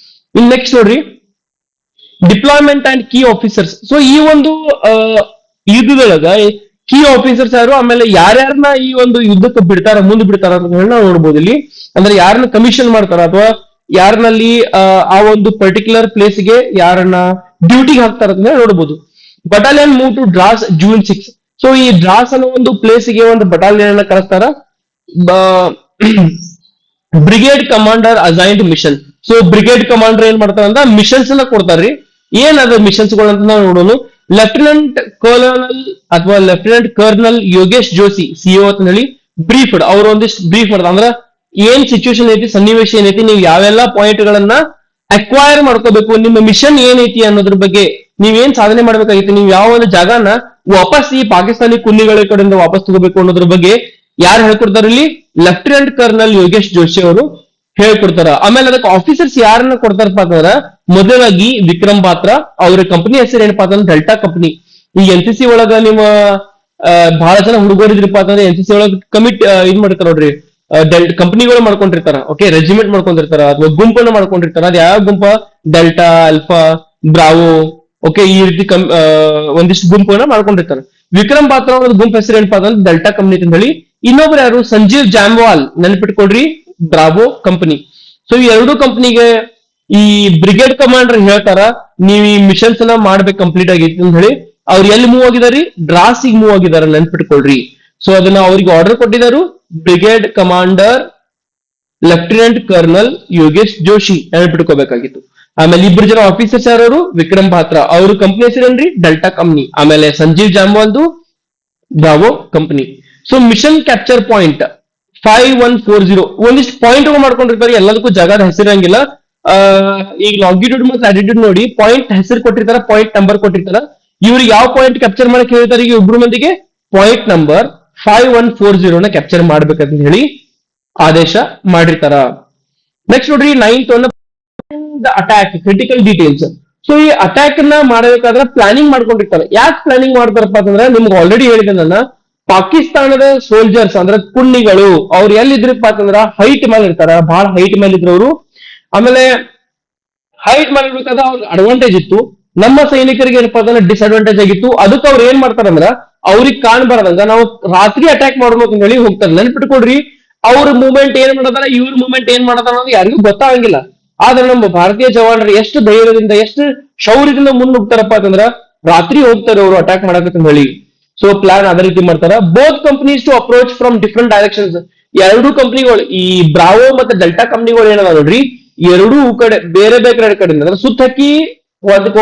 ಇನ್ ನೆಕ್ಸ್ಟ್ ನೋಡ್ರಿ, deployment and key officers. So ಈ ಒಂದು ಯುದ್ಧದೊಳಗ ಕೀ ಆಫೀಸರ್ಸ್ ಯಾರು, ಆಮೇಲೆ ಯಾರ್ಯಾರನ್ನ ಈ ಒಂದು ಯುದ್ಧಕ್ಕೆ ಬಿಡ್ತಾರ, ಮುಂದೆ ಬಿಡ್ತಾರ ಅಂತ ಹೇಳಿ ನಾವು ನೋಡ್ಬೋದು ಇಲ್ಲಿ. ಅಂದ್ರೆ ಯಾರನ್ನ ಕಮಿಷನ್ ಮಾಡ್ತಾರ ಅಥವಾ ಯಾರನಲ್ಲಿ ಆ ಒಂದು ಪರ್ಟಿಕ್ಯುಲರ್ ಪ್ಲೇಸ್ಗೆ ಯಾರನ್ನ ಡ್ಯೂಟಿಗೆ ಹಾಕ್ತಾರ ಅಂತ ಹೇಳಿ ನೋಡ್ಬೋದು. Battalion move to Dras June 6. So ಈ ಡ್ರಾಸ್ ಅನ್ನೋ ಒಂದು ಪ್ಲೇಸ್ಗೆ ಒಂದು ಬಟಾಲಿಯನ್ ಅನ್ನ ಕಳಿಸ್ತಾರ. Brigade commander assigned mission. So brigade commander ಏನ್ ಮಾಡ್ತಾರ ಅಂದ್ರೆ ಮಿಷನ್ಸ್ ಅನ್ನ ಕೊಡ್ತಾರ್ರಿ. ಏನದ ಮಿಷನ್ಸ್ ಗಳು ಅಂತ ನಾವು ನೋಡೋಣ. ಲೆಫ್ಟಿನೆಂಟ್ ಕರ್ನಲ್ ಅಥವಾ lieutenant colonel Yogesh Joshi CO ಅಂತ ಹೇಳಿ ಬ್ರೀಫ್, ಅವ್ರ ಒಂದಿಷ್ಟು ಬ್ರೀಫ್ ಮಾಡ್ದ ಅಂದ್ರ ಏನ್ ಸಿಚುವೇಶನ್ ಐತಿ, ಸನ್ನಿವೇಶ ಏನೈತಿ, ನೀವು ಯಾವೆಲ್ಲ ಪಾಯಿಂಟ್ ಗಳನ್ನ ಅಕ್ವೈರ್ ಮಾಡ್ಕೋಬೇಕು, ನಿಮ್ಮ ಮಿಷನ್ ಏನೈತಿ ಅನ್ನೋದ್ರ ಬಗ್ಗೆ, ನೀವೇನ್ ಸಾಧನೆ ಮಾಡ್ಬೇಕಾಗಿತ್ತು, ನೀವು ಯಾವ ಒಂದು ಜಾಗನ ವಾಪಸ್ ಈ ಪಾಕಿಸ್ತಾನಿ ಕುನ್ನಿಗಳ ಕಡೆಯಿಂದ ವಾಪಸ್ ತಗೋಬೇಕು ಅನ್ನೋದ್ರ ಬಗ್ಗೆ ಯಾರು ಹೇಳ್ಕೊಡ್ತಾರ ಇಲ್ಲಿ, ಲೆಫ್ಟಿನೆಂಟ್ ಕರ್ನಲ್ ಯೋಗೇಶ್ ಜೋಶಿ ಅವರು ಹೇಳ್ಕೊಡ್ತಾರ. ಆಮೇಲೆ ಅದಕ್ಕೆ ಆಫೀಸರ್ಸ್ ಯಾರನ್ನ ಕೊಡ್ತಾರಪ್ಪ ಅಂತಂದ್ರ ಮೊದಲಾಗಿ ವಿಕ್ರಮ್ ಬಾತ್ರ. ಅವ್ರ ಕಂಪನಿ ಹೆಸರು ಏನಪ್ಪಾ ಅಂತಂದ್ರೆ ಡೆಲ್ಟಾ ಕಂಪನಿ. ಈ NCC ಒಳಗ ನಿಮ್ಮ ಬಹಳ ಜನ ಹುಡುಗರಿದ್ರಪ್ಪ ಅಂತಂದ್ರೆ NCC ಒಳಗ ಇದ್ ಮಾಡ್ತಾರ ನೋಡ್ರಿ, ಕಂಪನಿಗಳು ಮಾಡ್ಕೊಂಡಿರ್ತಾರ. ಓಕೆ, ರೆಜಿಮೆಂಟ್ ಮಾಡ್ಕೊಂಡಿರ್ತಾರ ಅಥವಾ ಗುಂಪನ್ನ ಮಾಡ್ಕೊಂಡಿರ್ತಾರ. ಅದ್ ಯಾವ ಗುಂಪ, ಡೆಲ್ಟಾ, ಅಲ್ಫಾ, ಬ್ರಾವೋ. ಓಕೆ, ಈ ರೀತಿ ಒಂದಿಷ್ಟು ಗುಂಪನ್ನ ಮಾಡ್ಕೊಂಡಿರ್ತಾರ. ವಿಕ್ರಮ್ ಬಾತ್ರ ಒಂದು ಗುಂಪು ಹೆಸರು ಏನಪ್ಪಾ ಅಂತಂದ್ರೆ ಡೆಲ್ಟಾ ಕಂಪನಿ ಅಂತ ಹೇಳಿ. ಇನ್ನೊಬ್ರು ಯಾರು, ಸಂಜೀವ್ ಜಾಮ್ವಾಲ್, ನೆನ್ಪಿಟ್ಕೊಡ್ರಿ, ಬ್ರಾವೋ ಕಂಪನಿ. ಸೊ ಈ ಎರಡು ಕಂಪನಿಗೆ ಈ ಬ್ರಿಗೇಡ್ ಕಮಾಂಡರ್ ಹೇಳ್ತಾರ ನೀವು ಈ ಮಿಷನ್ಸ್ ಅನ್ನ ಮಾಡ್ಬೇಕು ಕಂಪ್ಲೀಟ್ ಆಗೈತಿ ಅಂತ ಹೇಳಿ. ಅವ್ರು ಎಲ್ಲಿ ಮೂವ್ ಆಗಿದಾರಿ, ಡ್ರಾಸಿಗೆ ಮೂವ್ ಆಗಿದಾರ, ನೆನ್ಪಿಟ್ಕೊಳ್ರಿ. ಸೊ ಅದನ್ನ ಅವ್ರಿಗೆ ಆರ್ಡರ್ ಕೊಟ್ಟಿದ್ದಾರೆ brigade commander lieutenant colonel Yogesh Joshi, ನೆನ್ಪಿಟ್ಕೋಬೇಕಾಗಿತ್ತು. ಆಮೇಲೆ ಇಬ್ಬರು ಜನ ಆಫೀಸರ್ಸ್ ಯಾರು, ವಿಕ್ರಮ್ ಬಾತ್ರ, ಅವ್ರ ಕಂಪನಿ ಹೆಸರೇನ್ರಿ ಡೆಲ್ಟಾ ಕಂಪನಿ. ಆಮೇಲೆ ಸಂಜೀವ್ ಜಾಮ್ವಾಲ್ದು bravo company. So mission capture point 5140 ಒಂದಿಷ್ಟು ಪಾಯಿಂಟ್ ಮಾಡ್ಕೊಂಡಿರ್ತಾರೆ. ಎಲ್ಲದಕ್ಕೂ ಜಾಗದ ಹೆಸರಂಗಿಲ್ಲ. ಈಗ ಲಾಂಗಿಟ್ಯೂಡ್ ಮತ್ತು ಲ್ಯಾಟಿಟ್ಯೂಡ್ ನೋಡಿ, ಪಾಯಿಂಟ್ ಹೆಸರು ಕೊಟ್ಟಿರ್ತಾರ, ಪಾಯಿಂಟ್ ನಂಬರ್ ಕೊಟ್ಟಿರ್ತಾರ. ಇವ್ರಿಗೆ ಯಾವ ಪಾಯಿಂಟ್ ಕ್ಯಾಪ್ಚರ್ ಮಾಡಕ್ ಹೇಳ್ತಾರೆ, ಈಗ ಇಬ್ರು ಮಂದಿಗೆ ಪಾಯಿಂಟ್ ನಂಬರ್ 5140 ಕ್ಯಾಪ್ಚರ್ ಮಾಡ್ಬೇಕಂತ ಹೇಳಿ ಆದೇಶ ಮಾಡಿರ್ತಾರ. ನೆಕ್ಸ್ಟ್ ನೋಡ್ರಿ 9th attack critical details. So ಈ ಅಟ್ಯಾಕ್ ನ ಮಾಡಬೇಕಾದ್ರೆ ಪ್ಲಾನಿಂಗ್ ಮಾಡ್ಕೊಂಡಿರ್ತಾರೆ. ಯಾಕೆ ಪ್ಲಾನಿಂಗ್ ಮಾಡ್ತಾರಪ್ಪ ಅಂತಂದ್ರೆ ನಿಮ್ಗೆ ಆಲ್ರೆಡಿ ಹೇಳಿದೆ ನಾನು, ಪಾಕಿಸ್ತಾನದ ಸೋಲ್ಜರ್ಸ್ ಅಂದ್ರೆ ಕುನ್ನಿಗಳು ಅವ್ರು ಎಲ್ಲಿದ್ರಪ್ಪ ಅಂತಂದ್ರ ಹೈಟ್ ಮೇಲೆ ಇರ್ತಾರ, ಬಹಳ ಹೈಟ್ ಮೇಲೆ ಇದ್ರು ಅವರು. ಆಮೇಲೆ ಹೈಟ್ ಮೇಲೆ ಇರ್ಬೇಕಾದ್ರೆ ಅವ್ರಿಗೆ ಅಡ್ವಾಂಟೇಜ್ ಇತ್ತು, ನಮ್ಮ ಸೈನಿಕರಿಗೆ ಏನಪ್ಪಾ ಅಂದ್ರೆ ಡಿಸ್ಅಡ್ವಾಂಟೇಜ್ ಆಗಿತ್ತು. ಅದಕ್ಕೆ ಅವ್ರು ಏನ್ ಮಾಡ್ತಾರಂದ್ರ ಅವ್ರಿಗೆ ಕಾಣ್ಬಾರ್ದಂಗ ನಾವು ರಾತ್ರಿ ಅಟ್ಯಾಕ್ ಮಾಡ್ಬೇಕು ಅಂತ ಹೇಳಿ ಹೋಗ್ತಾರೆ. ನೆನ್ಪಿಟ್ಕೊಡ್ರಿ, ಅವ್ರ ಮೂವ್ಮೆಂಟ್ ಏನ್ ಮಾಡದಾರ, ಇವ್ರ ಮೂವ್ಮೆಂಟ್ ಏನ್ ಮಾಡದಾರ ಅನ್ನೋದು ಯಾರಿಗೂ ಗೊತ್ತಾಗಂಗಿಲ್ಲ. ಆದ್ರೆ ನಮ್ಮ ಭಾರತೀಯ ಜವಾನರು ಎಷ್ಟು ಧೈರ್ಯದಿಂದ ಎಷ್ಟು ಶೌರ್ಯದಿಂದ ಮುಂದೆ ಹೋಗ್ತಾರಪ್ಪ ಅಂತಂದ್ರ ರಾತ್ರಿ ಹೋಗ್ತಾರೆ ಅವರು ಅಟ್ಯಾಕ್ ಮಾಡಕಂತ ಹೇಳಿ. ಸೊ ಪ್ಲಾನ್ ಅದೇ ರೀತಿ ಮಾಡ್ತಾರ. Both companies to approach from different directions. ಎರಡೂ ಕಂಪನಿಗಳು, ಈ ಬ್ರಾವೋ ಮತ್ತೆ ಡೆಲ್ಟಾ ಕಂಪನಿಗಳು ಏನದ ನೋಡ್ರಿ, ಎರಡೂ ಕಡೆ ಬೇರೆ ಬೇರೆ ಕಡೆಯಿಂದ ಅಂದ್ರೆ ಸುತ್ತಕ್ಕಿ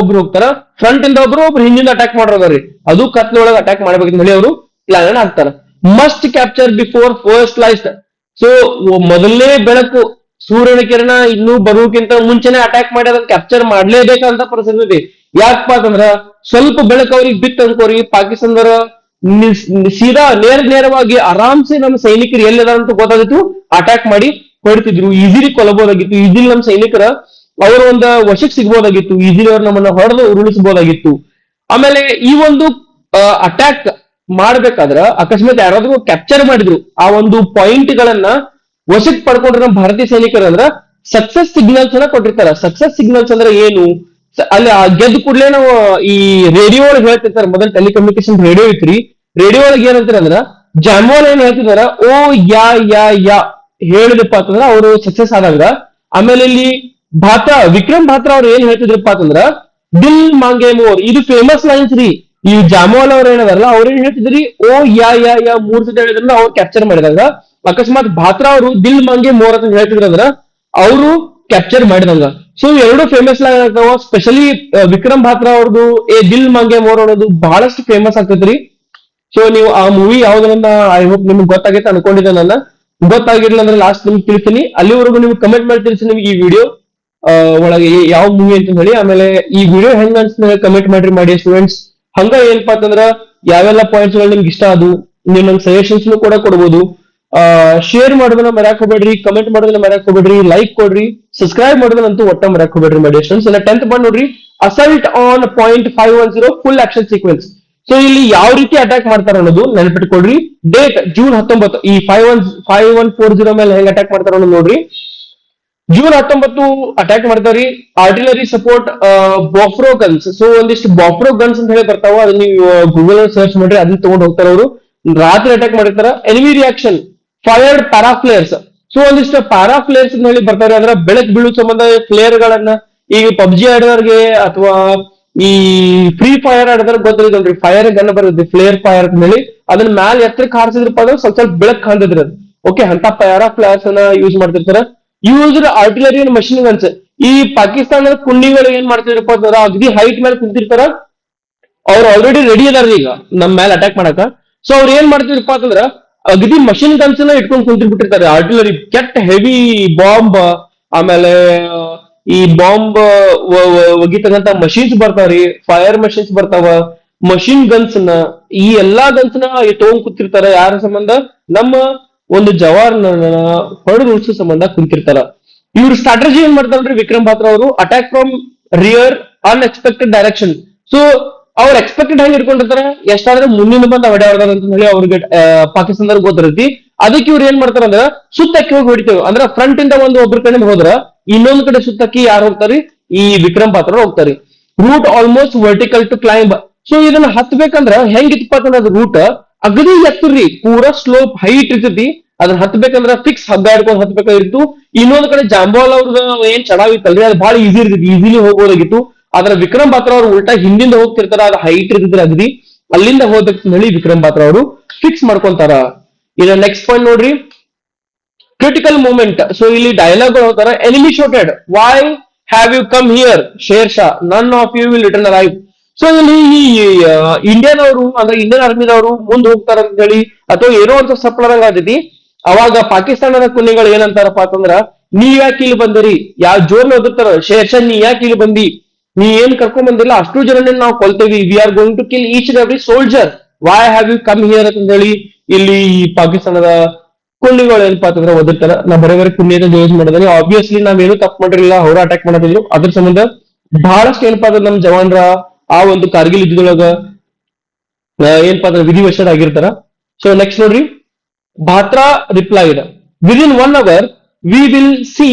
ಒಬ್ರು ಹೋಗ್ತಾರ, ಫ್ರಂಟ್ ಇಂದ ಒಬ್ರು ಹಿಂದಿಂದ ಅಟ್ಯಾಕ್ ಮಾಡೋದ್ರಿ. ಅದು ಕತ್ಲೊಳಗೆ ಅಟ್ಯಾಕ್ ಮಾಡ್ಬೇಕಂತ ಹೇಳಿ ಅವರು ಪ್ಲಾನ್ ಹಾಕ್ತಾರ. Must capture before first light. So ಮೊದಲನೇ ಬೆಳಕು, ಸೂರ್ಯನ ಕಿರಣ ಇನ್ನೂ ಬರುವುದಕ್ಕಿಂತ ಮುಂಚೆನೆ ಅಟ್ಯಾಕ್ ಮಾಡಿ ಅದನ್ನ ಕ್ಯಾಪ್ಚರ್ ಮಾಡ್ಲೇಬೇಕಂತ ಪರಿಸ್ಥಿತಿ. ಯಾಕಪ್ಪ ಅಂತಂದ್ರ ಸ್ವಲ್ಪ ಬೆಳಕು ಅವ್ರಿಗೆ ಬಿತ್ತು ಅನ್ಕೋರಿ, ಪಾಕಿಸ್ತಾನದವರ ಸೀದಾ ನೇರವಾಗಿ ಆರಾಮ್ಸೆ ನಮ್ಮ ಸೈನಿಕರು ಎಲ್ಲಿದಾರ ಅಂತ ಗೊತ್ತಾಗಿತ್ತು, ಅಟ್ಯಾಕ್ ಮಾಡಿ ಹೊಡ್ತಿದ್ರು, ಈಸಿಲಿ ಕೊಲ್ಲಬಹುದಾಗಿತ್ತು. ಈಸಿಲಿ ನಮ್ಮ ಸೈನಿಕರ ಅವರ ಒಂದು ವಶಕ್ಕೆ ಸಿಗ್ಬೋದಾಗಿತ್ತು, ಈಸಿಲಿ ಅವ್ರು ನಮ್ಮನ್ನ ಹೊಡೆದು ಉರುಳಿಸಬಹುದಾಗಿತ್ತು. ಆಮೇಲೆ ಈ ಒಂದು ಅಟ್ಯಾಕ್ ಮಾಡ್ಬೇಕಾದ್ರ ಅಕಸ್ಮಾತ್ ಯಾರಾದ್ರೂ ಕ್ಯಾಪ್ಚರ್ ಮಾಡಿದ್ರು ಆ ಒಂದು ಪಾಯಿಂಟ್ ಗಳನ್ನ ವಶಕ್ಕೆ ಪಡ್ಕೊಂಡ್ರೆ ನಮ್ಮ ಭಾರತೀಯ ಸೈನಿಕರು ಅಂದ್ರ ಸಕ್ಸಸ್ ಸಿಗ್ನಲ್ಸ್ ಅನ್ನ ಕೊಟ್ಟಿರ್ತಾರ. ಸಕ್ಸಸ್ ಸಿಗ್ನಲ್ಸ್ ಅಂದ್ರೆ ಏನು, ಅಲ್ಲಿ ಗೆದ್ದ ಕೂಡಲೇ ನಾವು ಈ ರೇಡಿಯೋ ಒಳಗೆ ಹೇಳ್ತಿರ್ತಾರೆ, ಮೊದಲು ಟೆಲಿಕಮ್ಯುನಿಕೇಶನ್ ರೇಡಿಯೋ ಇತ್ರಿ, ರೇಡಿಯೋ ಒಳಗೆ ಏನಂತಾರ ಅಂದ್ರ ಜಾಮೋಲ್ ಏನ್ ಹೇಳ್ತಿದಾರ, ಓ ಯಾ ಯಾ ಯಾ ಹೇಳಿದಪ್ಪ ಅಂತಂದ್ರ ಅವರು ಸಕ್ಸಸ್ ಆದಂಗ. ಆಮೇಲೆ ಇಲ್ಲಿ ವಿಕ್ರಮ್ ಭಾತ್ರ ಅವ್ರು ಏನ್ ಹೇಳ್ತಿದ್ರಪ್ಪ ಅಂತಂದ್ರ ದಿಲ್ ಮಾಂಗೆ ಮೋರ್, ಇದು ಫೇಮಸ್ ಲೈನ್ಸ್ ರೀ. ಈ ಜಾಮೋಲ್ ಅವ್ರು ಏನದಾರಲ್ಲ ಅವ್ರ ಏನ್ ಹೇಳ್ತಿದ್ರಿ, ಓ ಯಾ ಯಾ ಯಾ ಮೂರ್ ಸತಿ ಹೇಳಿದ್ರನ್ನ ಅವ್ರು ಕ್ಯಾಪ್ಚರ್ ಮಾಡಿದಾಗ, ಅಕಸ್ಮಾತ್ ಭಾತ್ರ ಅವರು ದಿಲ್ ಮಾಂಗೆ ಮೋರ್ ಅಂತ ಹೇಳ್ತಿದ್ರಂದ್ರ ಅವರು ಕ್ಯಾಪ್ಚರ್ ಮಾಡಿದಂಗ. ಸೊ ಎರಡು ಫೇಮಸ್ ಲೈನ್ ಆಗ್ತಾವ. ಸ್ಪೆಷಲಿ ವಿಕ್ರಮ್ ಭಾತ್ರ ಅವ್ರದ್ದು ಏ ದಿಲ್ ಮಾಂಗೆ ಮೋರ್ ಅನ್ನೋದು ಬಹಳಷ್ಟು ಫೇಮಸ್ ಆಗ್ತೈತ್ರಿ. ಸೊ ನೀವು ಆ ಮೂವಿ ಯಾವ್ದನ್ನ ಐ ಹೋಪ್ ನಿಮ್ಗೆ ಗೊತ್ತಾಗೈತೆ ಅನ್ಕೊಂಡಿದ್ದೆ. ನನ್ನ ಗೊತ್ತಾಗಿರ್ಲಿಲ್ಲ ಅಂದ್ರೆ ಲಾಸ್ಟ್ ನಿಮ್ಗೆ ತಿಳಿತೀನಿ, ಅಲ್ಲಿವರೆಗೂ ನಿಮ್ಗೆ ಕಮೆಂಟ್ ಮಾಡಿ ತಿಳಿಸಿ ನಿಮ್ಗೆ ಈ ವಿಡಿಯೋ ಒಳಗೆ ಯಾವ ಮೂವಿ ಅಂತ ಹೇಳಿ. ಆಮೇಲೆ ಈ ವಿಡಿಯೋ ಹೆಂಗ ಅನ್ಸ್ ಕಮೆಂಟ್ ಮಾಡಿ ಸ್ಟೂಡೆಂಟ್ಸ್. ಹಂಗ ಏನಪ್ಪಾ ಅಂತಂದ್ರ ಯಾವೆಲ್ಲ ಪಾಯಿಂಟ್ಸ್ ಗಳು ನಿಮ್ಗೆ ಇಷ್ಟ ಅದು ನೀವು ನಂಗೆ ಸಜೆಷನ್ಸ್ ಕೂಡ ಕೊಡ್ಬೋದು. ಶೇರ್ ಮಾಡೋದನ್ನ ಮರ್ಯಾಕ್ ಹೋಗ್ಬೇಡ್ರಿ, ಕಮೆಂಟ್ ಮಾಡೋದನ್ನ ಮರ್ಯಾಕ್ ಹೋಗ್ಬೇಡ್ರಿ, ಲೈಕ್ ಕೊಡ್ರಿ, ಸಬ್ಸ್ಕ್ರೈಬ್ ಮಾಡೋದನ್ನಂತೂ ಒಟ್ಟ ಮರ್ಯಾಕ್ ಹೋಗ್ಬೇಡ್ರಿ ಮಾಡಿ ಸ್ಟೂಡೆಂಟ್ಸ್. ಇಲ್ಲ 10th ಪಾಯಿಂಟ್ ನೋಡ್ರಿ, assault on point 510 full action sequence. So ಇಲ್ಲಿ ಯಾವ ರೀತಿ ಅಟ್ಯಾಕ್ ಮಾಡ್ತಾರ ಅನ್ನೋದು ನೆನಪಿಟ್ಕೊಡ್ರಿ. ಡೇಟ್ ಜೂನ್ 19, ಈ 5140 ಮೇಲೆ ಹೆಂಗ್ ಅಟ್ಯಾಕ್ ಮಾಡ್ತಾರ ಅನ್ನೋದು ನೋಡ್ರಿ. ಜೂನ್ 19 ಅಟ್ಯಾಕ್ ಮಾಡ್ತಾವ್ರಿ. Artillery support Bofors guns. So ಒಂದಿಷ್ಟು ಬಾಫ್ರೋ ಗನ್ಸ್ ಅಂತ ಹೇಳಿ ಬರ್ತಾವ, ಅದನ್ನ ನೀವು ಗೂಗಲ್ ಸರ್ಚ್ ಮಾಡ್ರಿ, ಅದನ್ನ ತಗೊಂಡ್ ಹೋಗ್ತಾರ ಅವರು. ರಾತ್ರಿ ಅಟ್ಯಾಕ್ ಮಾಡಿರ್ತಾರ. Enemy reaction fired paraflares. So ಒಂದಿಷ್ಟು ಪ್ಯಾರಾಫ್ಲೇರ್ಸ್ ಅಂತ ಹೇಳಿ ಬರ್ತಾರೆ, ಅಂದ್ರೆ ಬೆಳಕ್ ಬೀಳೋ ಸಂಬಂಧ ಫ್ಲೇರ್ ಗಳನ್ನ, ಈಗ ಪಬ್ಜಿ ಆಡೋರ್ಗೆ ಅಥವಾ ಈ ಫ್ರೀ ಫೈರ್ ಆಡಿದ್ರೆ ಗೊತ್ತಿರೋದ್ರಿ, ಫೈರ್ ಗನ್ ಬರುತ್ತೆ ಫ್ಲೇರ್ ಫೈರ್ ಅಂತ ಹೇಳಿ, ಅದನ್ನ ಮ್ಯಾಲ ಎತ್ತರಕ್ಕೆ ಹಾರಿಸಿದ್ರಪ್ಪ ಅಂದ್ರೆ ಸ್ವಲ್ಪ ಸ್ವಲ್ಪ ಬೆಳಕ್ ಕಾಣ್ತಿದ್ರಿ ಅದು. ಓಕೆ, ಅಂತ ಪ್ಯಾರಾಫ್ಲೇರ್ಸ್ ಅನ್ನ ಯೂಸ್ ಮಾಡ್ತಿರ್ತಾರ. Used artillery and machine guns. ಈ ಪಾಕಿಸ್ತಾನದ ಕುಂಡಿಗಳು ಏನ್ ಮಾಡ್ತಿದ್ರಪ್ಪ ಅಂತಂದ್ರ ಅಗದಿ ಹೈಟ್ ಮೇಲೆ ಕುಂತಿರ್ತಾರ, ಅವ್ರು ಆಲ್ರೆಡಿ ರೆಡಿ ಅದಾರ ಈಗ ನಮ್ ಮೇಲೆ ಅಟ್ಯಾಕ್ ಮಾಡಕ. ಸೊ ಅವ್ರು ಏನ್ ಮಾಡ್ತಿದ್ರಪ್ಪ ಅಂತಂದ್ರ ಅಗದಿ ಮಷಿನ್ ಗನ್ಸ್ ನ ಇಟ್ಕೊಂಡು ಕುಂತಿರ್ಬಿಟ್ಟಿರ್ತಾರೆ. ಆರ್ಟಿಲರಿ ಕೆಟ್ಟ ಹೆವಿ ಬಾಂಬ್, ಆಮೇಲೆ ಈ ಬಾಂಬ್ ಒಗಿತಕ್ಕಂತ ಮಷಿನ್ಸ್ ಬರ್ತಾವ್ರಿ, ಫೈರ್ ಮಷಿನ್ಸ್ ಬರ್ತಾವ, ಮಷಿನ್ ಗನ್ಸ್ ನ, ಈ ಎಲ್ಲಾ ಗನ್ಸ್ ನ ತಗೊಂಡ್ ಕೂತಿರ್ತಾರ. ಯಾರ ಸಂಬಂಧ, ನಮ್ಮ ಒಂದು ಜವಾರ್ನ ಹೊಡೆದು ಉಳಿಸೋ ಸಂಬಂಧ ಕುಂತಿರ್ತಾರ. ಇವ್ರ ಸ್ಟ್ರಾಟಜಿ ಏನ್ ಮಾಡ್ತಾರ್ರಿ ವಿಕ್ರಮ್ ಭಾತ್ರ ಅವರು, attack from rear unexpected direction. So ಅವ್ರು ಎಕ್ಸ್ಪೆಕ್ಟೆಡ್ ಹೆಂಗ್ ಇಟ್ಕೊಂಡಿರ್ತಾರೆ, ಎಷ್ಟಾದ್ರೆ ಮುಂದಿನ ಬಂದ ಹೊಡೆಯಾಡ್ದಾರ ಅಂತ ಹೇಳಿ ಅವ್ರಿಗೆ ಪಾಕಿಸ್ತಾನದವ್ರಿಗೆ ಗೊತ್ತಿರತಿ. ಅದಕ್ಕೆ ಇವ್ರು ಏನ್ ಮಾಡ್ತಾರ ಅಂದ್ರ ಸುತ್ತಕ್ಕೆ ಹೋಗಿ ಹೊಡಿತೇವೆ, ಅಂದ್ರೆ ಫ್ರಂಟ್ ಇಂದ ಒಬ್ರ ಕಡೆ ಹೋದ್ರ ಇನ್ನೊಂದ್ ಕಡೆ ಸುತ್ತಕ್ಕೆ ಯಾರು ಹೋಗ್ತಾರಿ, ಈ ವಿಕ್ರಮ್ ಪಾತ್ರ ಹೋಗ್ತಾರಿ. Route almost vertical to climb. So ಇದನ್ನ ಹತ್ಬೇಕಂದ್ರ ಹೆಂಗಿತ್ತಪ್ಪ ಅಂತಂದ್ರ ರೂಟ್ ಅಗದಿ ಎತ್ತರ್ರಿ, ಪೂರಾ ಸ್ಲೋಪ್ ಹೈಟ್ ಇರ್ತೈತಿ. ಅದನ್ನ ಹತ್ಬೇಕಂದ್ರ ಫಿಕ್ಸ್ ಹಗ್ಗ ಹಿಡ್ಕೊಂಡು ಹತ್ಬೇಕಾಗಿತ್ತು. ಇನ್ನೊಂದ್ ಕಡೆ ಜಾಂಬಾಲ್ ಅವ್ರದ್ದು ಏನ್ ಚಡಾವ್ ಇತ್ತಲ್ರಿ, ಅದು ಬಹಳ ಈಸಿ ಇರ್ತೈತಿ, ಈಸಿಲಿ ಹೋಗ್ಬೋದಾಗಿತ್ತು. ಆದ್ರೆ ವಿಕ್ರಮ್ ಬಾತ್ರ ಅವ್ರು ಉಲ್ಟಾ ಹಿಂದಿಂದ ಹೋಗ್ತಿರ್ತಾರ, ಅದು ಹೈಟ್ ಇರ್ತಿದ್ರೆ ಅಗದಿ ಅಲ್ಲಿಂದ ಹೋಗ್ಬೇಕು ಹೇಳಿ ವಿಕ್ರಮ್ ಬಾತ್ರ ಅವರು ಫಿಕ್ಸ್ ಮಾಡ್ಕೊಂತಾರ. ಇನ್ನ ನೆಕ್ಸ್ಟ್ ಪಾಯಿಂಟ್ ನೋಡ್ರಿ, ಕ್ರಿಟಿಕಲ್ ಮೂಮೆಂಟ್. ಸೊ ಇಲ್ಲಿ ಡೈಲಾಗ್ ಹೋಗ್ತಾರ, enemy shouted, why have you come here Sher Shah, none of you will return arrive. So ಇಲ್ಲಿ ಈ ಇಂಡಿಯನ್ ಅವರು ಅಂದ್ರೆ ಇಂಡಿಯನ್ ಆರ್ಮಿದವರು ಮುಂದೆ ಹೋಗ್ತಾರ ಅಂತ ಹೇಳಿ ಅಥವಾ ಏನೋ ಒಂದು ಸಪ್ಲರಂಗ್ ಆಗ್ತೈತಿ. ಅವಾಗ ಪಾಕಿಸ್ತಾನದ ಕುನ್ನಿಗಳು ಏನಂತಾರಪ್ಪ ಅಂತಂದ್ರ, ನೀವ್ ಯಾಕೆ ಇಲ್ಲಿ ಬಂದಿರಿ, ಯಾವ ಜೋರ್ನ ಓದಿರ್ತಾರ, ಶೇರ್ ಶಾ ನೀ ಯಾಕೆ ಇಲ್ಲಿ ಬಂದಿ, ನೀ ಏನ್ ಕರ್ಕೊಂಡ್ ಬಂದಿಲ್ಲ, ಅಷ್ಟು ಜನ ನಾವು ಕೊಲ್ತೇವಿ, we are going to kill each and every soldier, why have you come here ಅಂತ ಹೇಳಿ ಇಲ್ಲಿ ಪಾಕಿಸ್ತಾನದ ಕುಂಡಿಗಳು ಏನಪ್ಪಾ ಅಂತಂದ್ರೆ ಓದಿರ್ತಾರ. ನಾ ಬರೀ ಕುಂಡಿ ಅಂತ ಯೂಸ್ ಮಾಡಿದ್ರೆ ಆಬ್ವಿಯಸ್ಲಿ ನಾವೇನು ತಪ್ಪು ಮಾಡಿರಲಿಲ್ಲ, ಅವ್ರ ಅಟ್ಯಾಕ್ ಮಾಡೋದಿದ್ರು. ಅದ್ರ ಸಂಬಂಧ ಬಹಳಷ್ಟು ಏನಪ್ಪಾ ಅಂದ್ರೆ ನಮ್ ಜವಾನ್ರ ಆ ಒಂದು ಕಾರ್ಗಿಲ್ ಯುದ್ಧದೊಳಗ ಏನಪ್ಪಾ ಅಂದ್ರೆ ವಿಧಿವಶರಾಗಿರ್ತಾರ. ಸೊ ನೆಕ್ಸ್ಟ್ ನೋಡ್ರಿ, Batra replied, within 1 hour we will see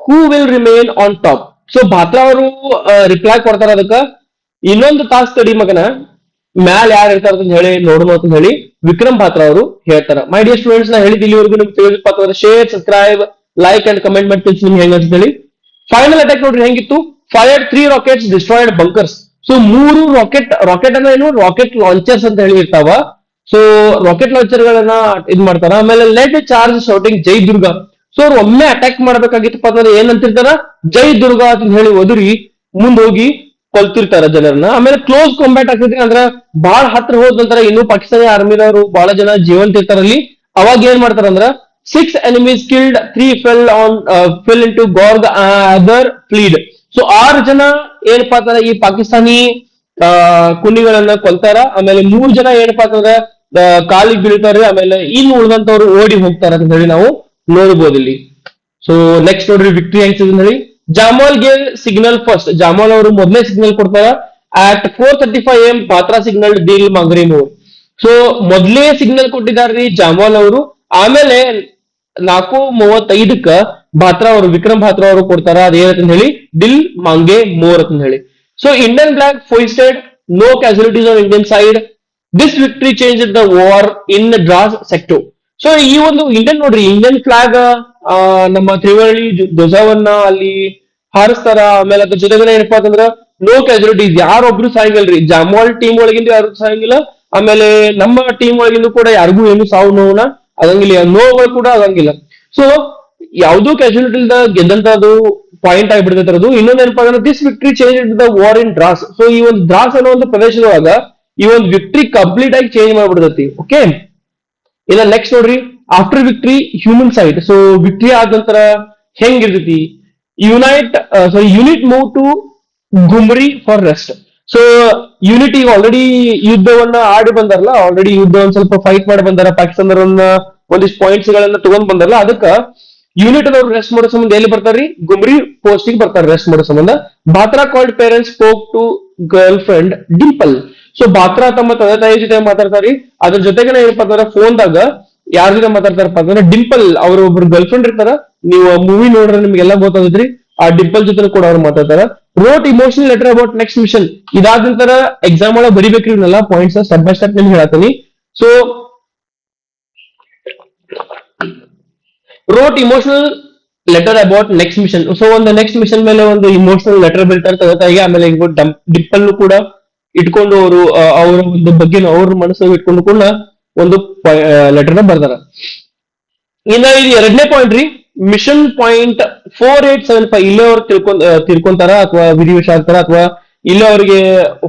who will remain on top. So Batra ಅವರು ರಿಪ್ಲೈ ಕೊಡ್ತಾರ ಅದಕ್ಕ, ಇನ್ನೊಂದು ತಾಸ್ ತಡಿ ಮಗನ, ಮ್ಯಾಲ ಯಾರು ಇರ್ತಾರ ಅಂತ ಹೇಳಿ ನೋಡೋಣ ಅಂತ ಹೇಳಿ ವಿಕ್ರಮ್ ಬಾತ್ರಾ ಅವರು ಹೇಳ್ತಾರ. ಮೈ ಡಿಯರ್ ಸ್ಟೂಡೆಂಟ್ಸ್, ನಾ ಹೇಳಿದ್ ಇಲ್ಲಿವರೆಗೂ ನಿಮ್ಗೆ ತಿಳಿದಿಪ್ಪ share, subscribe, like and comment ಮಾಡಿ ತಿಳಿಸಿ ನಿಮ್ಗೆ ಹೆಂಗ ಅಂತ ಹೇಳಿ. ಫೈನಲ್ ಅಟ್ಯಾಕ್ ನೋಡ್ರಿ ಹೆಂಗಿತ್ತು, fired 3 rockets, destroyed bunkers. So 3 rocket ಅಂದ್ರೆ ಏನು, ರಾಕೆಟ್ ಲಾಂಚರ್ಸ್ ಅಂತ ಹೇಳಿ ಇರ್ತಾವ. ಸೊ ರಾಕೆಟ್ ಲಾಂಚರ್ ಗಳನ್ನ ಇದ್ ಮಾಡ್ತಾರ. ಆಮೇಲೆ ಲೆಡ್ ಚಾರ್ಜ್ ಶೌಟಿಂಗ್ ಜೈ ದುರ್ಗಾ. ಸೊ ಅವ್ರು ಒಮ್ಮೆ ಅಟ್ಯಾಕ್ ಮಾಡ್ಬೇಕಾಗಿತ್ತಪ್ಪ ಅಂದ್ರೆ ಏನಂತಿರ್ತಾರ, ಜೈ ದುರ್ಗಾ ಅಂತ ಹೇಳಿ ಒದರಿ ಮುಂದ್ ಹೋಗಿ ಕೊಲ್ತಿರ್ತಾರ ಜನರನ್ನ. ಆಮೇಲೆ ಕ್ಲೋಸ್ ಕಾಂಬ್ಯಾಟ್ ಆಗ್ತೈತಿ, ಅಂದ್ರ ಬಹಳ ಹತ್ರ ಹೋದ ನಂತರ ಇನ್ನು ಪಾಕಿಸ್ತಾನಿ ಆರ್ಮಿದವರು ಬಹಳ ಜನ ಜೀವಂತ ಇರ್ತಾರಲ್ಲಿ. ಅವಾಗ ಏನ್ ಮಾಡ್ತಾರ ಅಂದ್ರ 6 enemies killed, 3 fell into Gorg, other fled. So 6 ಜನ ಏನಪ್ಪಾ ಅಂತಾರ ಈ ಪಾಕಿಸ್ತಾನಿ ಕುನ್ನಿಗಳನ್ನ ಕೊಲ್ತಾರ. ಆಮೇಲೆ 3 ಜನ ಏನಪ್ಪಾ ಅಂತಂದ್ರ ಕಾಲಿಗೆ ಬೀಳ್ತಾರೆ. ಆಮೇಲೆ ಇನ್ನು ಉಳಿದಂತವ್ರು ಓಡಿ ಹೋಗ್ತಾರ ಅಂತ ಹೇಳಿ ನಾವು ನೋಡ್ಬೋದು ಇಲ್ಲಿ. ಸೊ ನೆಕ್ಸ್ಟ್ ನೋಡ್ರಿ, ವಿಕ್ಟ್ರಿ ಹೆಂಗ್ ಹೇಳಿ, ಜಾಮೋಲ್ ಗೆ ಸಿಗ್ನಲ್ ಫಸ್ಟ್. ಜಾಮೋಲ್ ಅವರು ಮೊದಲೇ ಸಿಗ್ನಲ್ ಕೊಡ್ತಾರ. ಅಟ್ 4:35 AM ಬಾತ್ರಾ ಸಿಗ್ನಲ್ ಡೀಲ್ ಮಂಗ್ರಿ ಮೂವ್. ಸೊ ಮೊದಲೇ ಸಿಗ್ನಲ್ ಕೊಟ್ಟಿದಾರ್ರಿ ಜಾಮೋಲ್ ಅವರು. ಆಮೇಲೆ 4:35ಕ್ಕ ಬಾತ್ರಾ ಅವರು, ವಿಕ್ರಮ್ ಬಾತ್ರಾ ಅವರು ಕೊಡ್ತಾರ. ಅದೇನಂತ ಹೇಳಿ, ದಿಲ್ ಮಾಂಗೆ ಮೋರ್ ಅಂತ ಹೇಳಿ. So Indian flag hoisted, no casualties on Indian side. This victory change the war in Dras sector. So ಈ ಒಂದು ಇಂಡಿಯನ್ ನೋಡ್ರಿ, ಇಂಡಿಯನ್ ಫ್ಲಾಗ್ ನಮ್ಮ ತ್ರಿವರ್ಣಿ ಧ್ವಜವನ್ನ ಅಲ್ಲಿ ಹಾರಿಸ್ತಾರ. ಆಮೇಲೆ ಅದ್ರ ಜೊತೆಗೆ ಏನಪ್ಪಾ ಅಂತಂದ್ರ ನೋ ಕ್ಯಾಸುಲಿಟೀಸ್, ಯಾರೊಬ್ರು ಸಾಯಂಗಿಲ್ರಿ. ಜಾಮೋಲ್ ಟೀಮ್ ಒಳಗಿಂದ ಯಾರು ಸಾಯಂಗಿಲ್ಲ. ಆಮೇಲೆ ನಮ್ಮ ಟೀಮ್ ಒಳಗಿಂದ ಕೂಡ ಯಾರಿಗೂ ಏನು ಸಾವು ನೋವನ್ನ ಆಗಂಗಿಲ್ಲ, ನೋವುಗಳು ಕೂಡ ಆಗಂಗಿಲ್ಲ. ಸೊ ಯಾವ್ದು ಕ್ಯಾಶುಲಿಟಿ ಇಲ್ದ ಗೆದ್ದಂತದ್ದು ಪಾಯಿಂಟ್ ಆಗಿಬಿಡ್ತೈತೆ ಅದು. ಇನ್ನೊಂದು ಏನಪ್ಪಾ ಅಂದ್ರೆ this victory change the war in Dras. So ಈ ಒಂದು ಡ್ರಾಸ್ ಅನ್ನೋ ಒಂದು ಪ್ರದೇಶದೊಳಗ ಈ ಒಂದು ವಿಕ್ಟ್ರಿ ಕಂಪ್ಲೀಟ್ ಆಗಿ ಚೇಂಜ್ ಮಾಡ್ಬಿಡ್ತೈತಿ. ಓಕೆ, ಇನ್ನ ನೆಕ್ಸ್ಟ್ ನೋಡ್ರಿ, after victory human side. So victory ಆದ ನಂತರ ಹೆಂಗಿರ್ತೈತಿ, unit move to Gumri for rest. So unit ಈಗ ಆಲ್ರೆಡಿ ಯುದ್ಧವನ್ನ ಆಡಿ ಬಂದಾರಲ್ಲ, ಆಲ್ರೆಡಿ ಯುದ್ಧ ಒಂದ್ ಸ್ವಲ್ಪ ಫೈಟ್ ಮಾಡಿ ಬಂದಾರ, ಪಾಕಿಸ್ತಾನದವರನ್ನ ಒಂದಿಷ್ಟು ಪಾಯಿಂಟ್ಸ್ ಗಳನ್ನ ತಗೊಂಡ್ ಬಂದಾರಲ್ಲ, ಅದಕ್ಕ ಯೂನಿಟ್ ಅವರು ರೆಸ್ಟ್ ಮಾಡೋ ಸಂಬಂಧ ಎಲ್ಲಿ ಬರ್ತಾರ್ರಿ, ಗುಮ್ರಿ ಪೋಸ್ಟ್ ಗೆ ಬರ್ತಾರೆ ರೆಸ್ಟ್ ಮಾಡೋ ಸಂಬಂಧ. Batra called parents spoke to girlfriend Dimple. So Batra ತಮ್ಮ ತಂದೆ ತಾಯಿ ಜೊತೆ ಮಾತಾಡ್ತಾರಿ. ಅದ್ರ ಜೊತೆಗೆ ಏನಪ್ಪಾ ಅಂತಂದ್ರೆ ಫೋನ್ದಾಗ ಯಾರ ಜೊತೆ ಮಾತಾಡ್ತಾರಪ್ಪ ಅಂತಂದ್ರೆ ಡಿಂಪಲ್ ಅವ್ರ ಒಬ್ರು ಗರ್ಲ್ ಫ್ರೆಂಡ್ ಇರ್ತಾರ. ನೀವು ಮೂವಿ ನೋಡ್ರೆ ನಿಮ್ಗೆಲ್ಲ ಗೊತ್ತಾಗತ್ರಿ, ಆ ಡಿಂಪಲ್ ಜೊತೆ ಕೂಡ ಅವ್ರು ಮಾತಾಡ್ತಾರ. Wrote emotional letter about next mission. ಇದಾದ ನಂತರ ಎಕ್ಸಾಮ್ ಒಳಗೆ ಬರಿಬೇಕ್ರಿ ಇವನ್ನೆಲ್ಲ ಪಾಯಿಂಟ್ಸ್ ಸ್ಟೆಪ್ ಬೈ ಸ್ಟೆಪ್ ನಿಮ್ಗೆ ಹೇಳತ್ತೀನಿ. So wrote emotional letter about next mission. So ಒಂದು ನೆಕ್ಸ್ಟ್ ಮಿಷನ್ ಮೇಲೆ ಒಂದು ಇಮೋಷನಲ್ ಲೆಟರ್ ಬರೀತಾರೆ ತಂದೆ ತಾಯಿಗೆ. ಆಮೇಲೆ ಡಿಂಪಲ್ ಕೂಡ ಇಟ್ಕೊಂಡು ಅವರ ಒಂದು ಬಗ್ಗೆ ಅವ್ರ ಮನಸ್ಸಲ್ಲಿ ಇಟ್ಕೊಂಡು ಕೂಡ ಒಂದು ಲೆಟರ್ನ ಬರ್ದಾರ. ಇನ್ನ ಇದು ಎರಡನೇ ಪಾಯಿಂಟ್ ರೀ, ಮಿಷನ್ ಪಾಯಿಂಟ್ 4875. ಇಲ್ಲೇ ಅವ್ರು ತಿಳ್ಕೊಂತಾರ ಅಥವಾ ವಿಧಿವಶ ಆಗ್ತಾರ ಅಥವಾ ಇಲ್ಲೇ ಅವ್ರಿಗೆ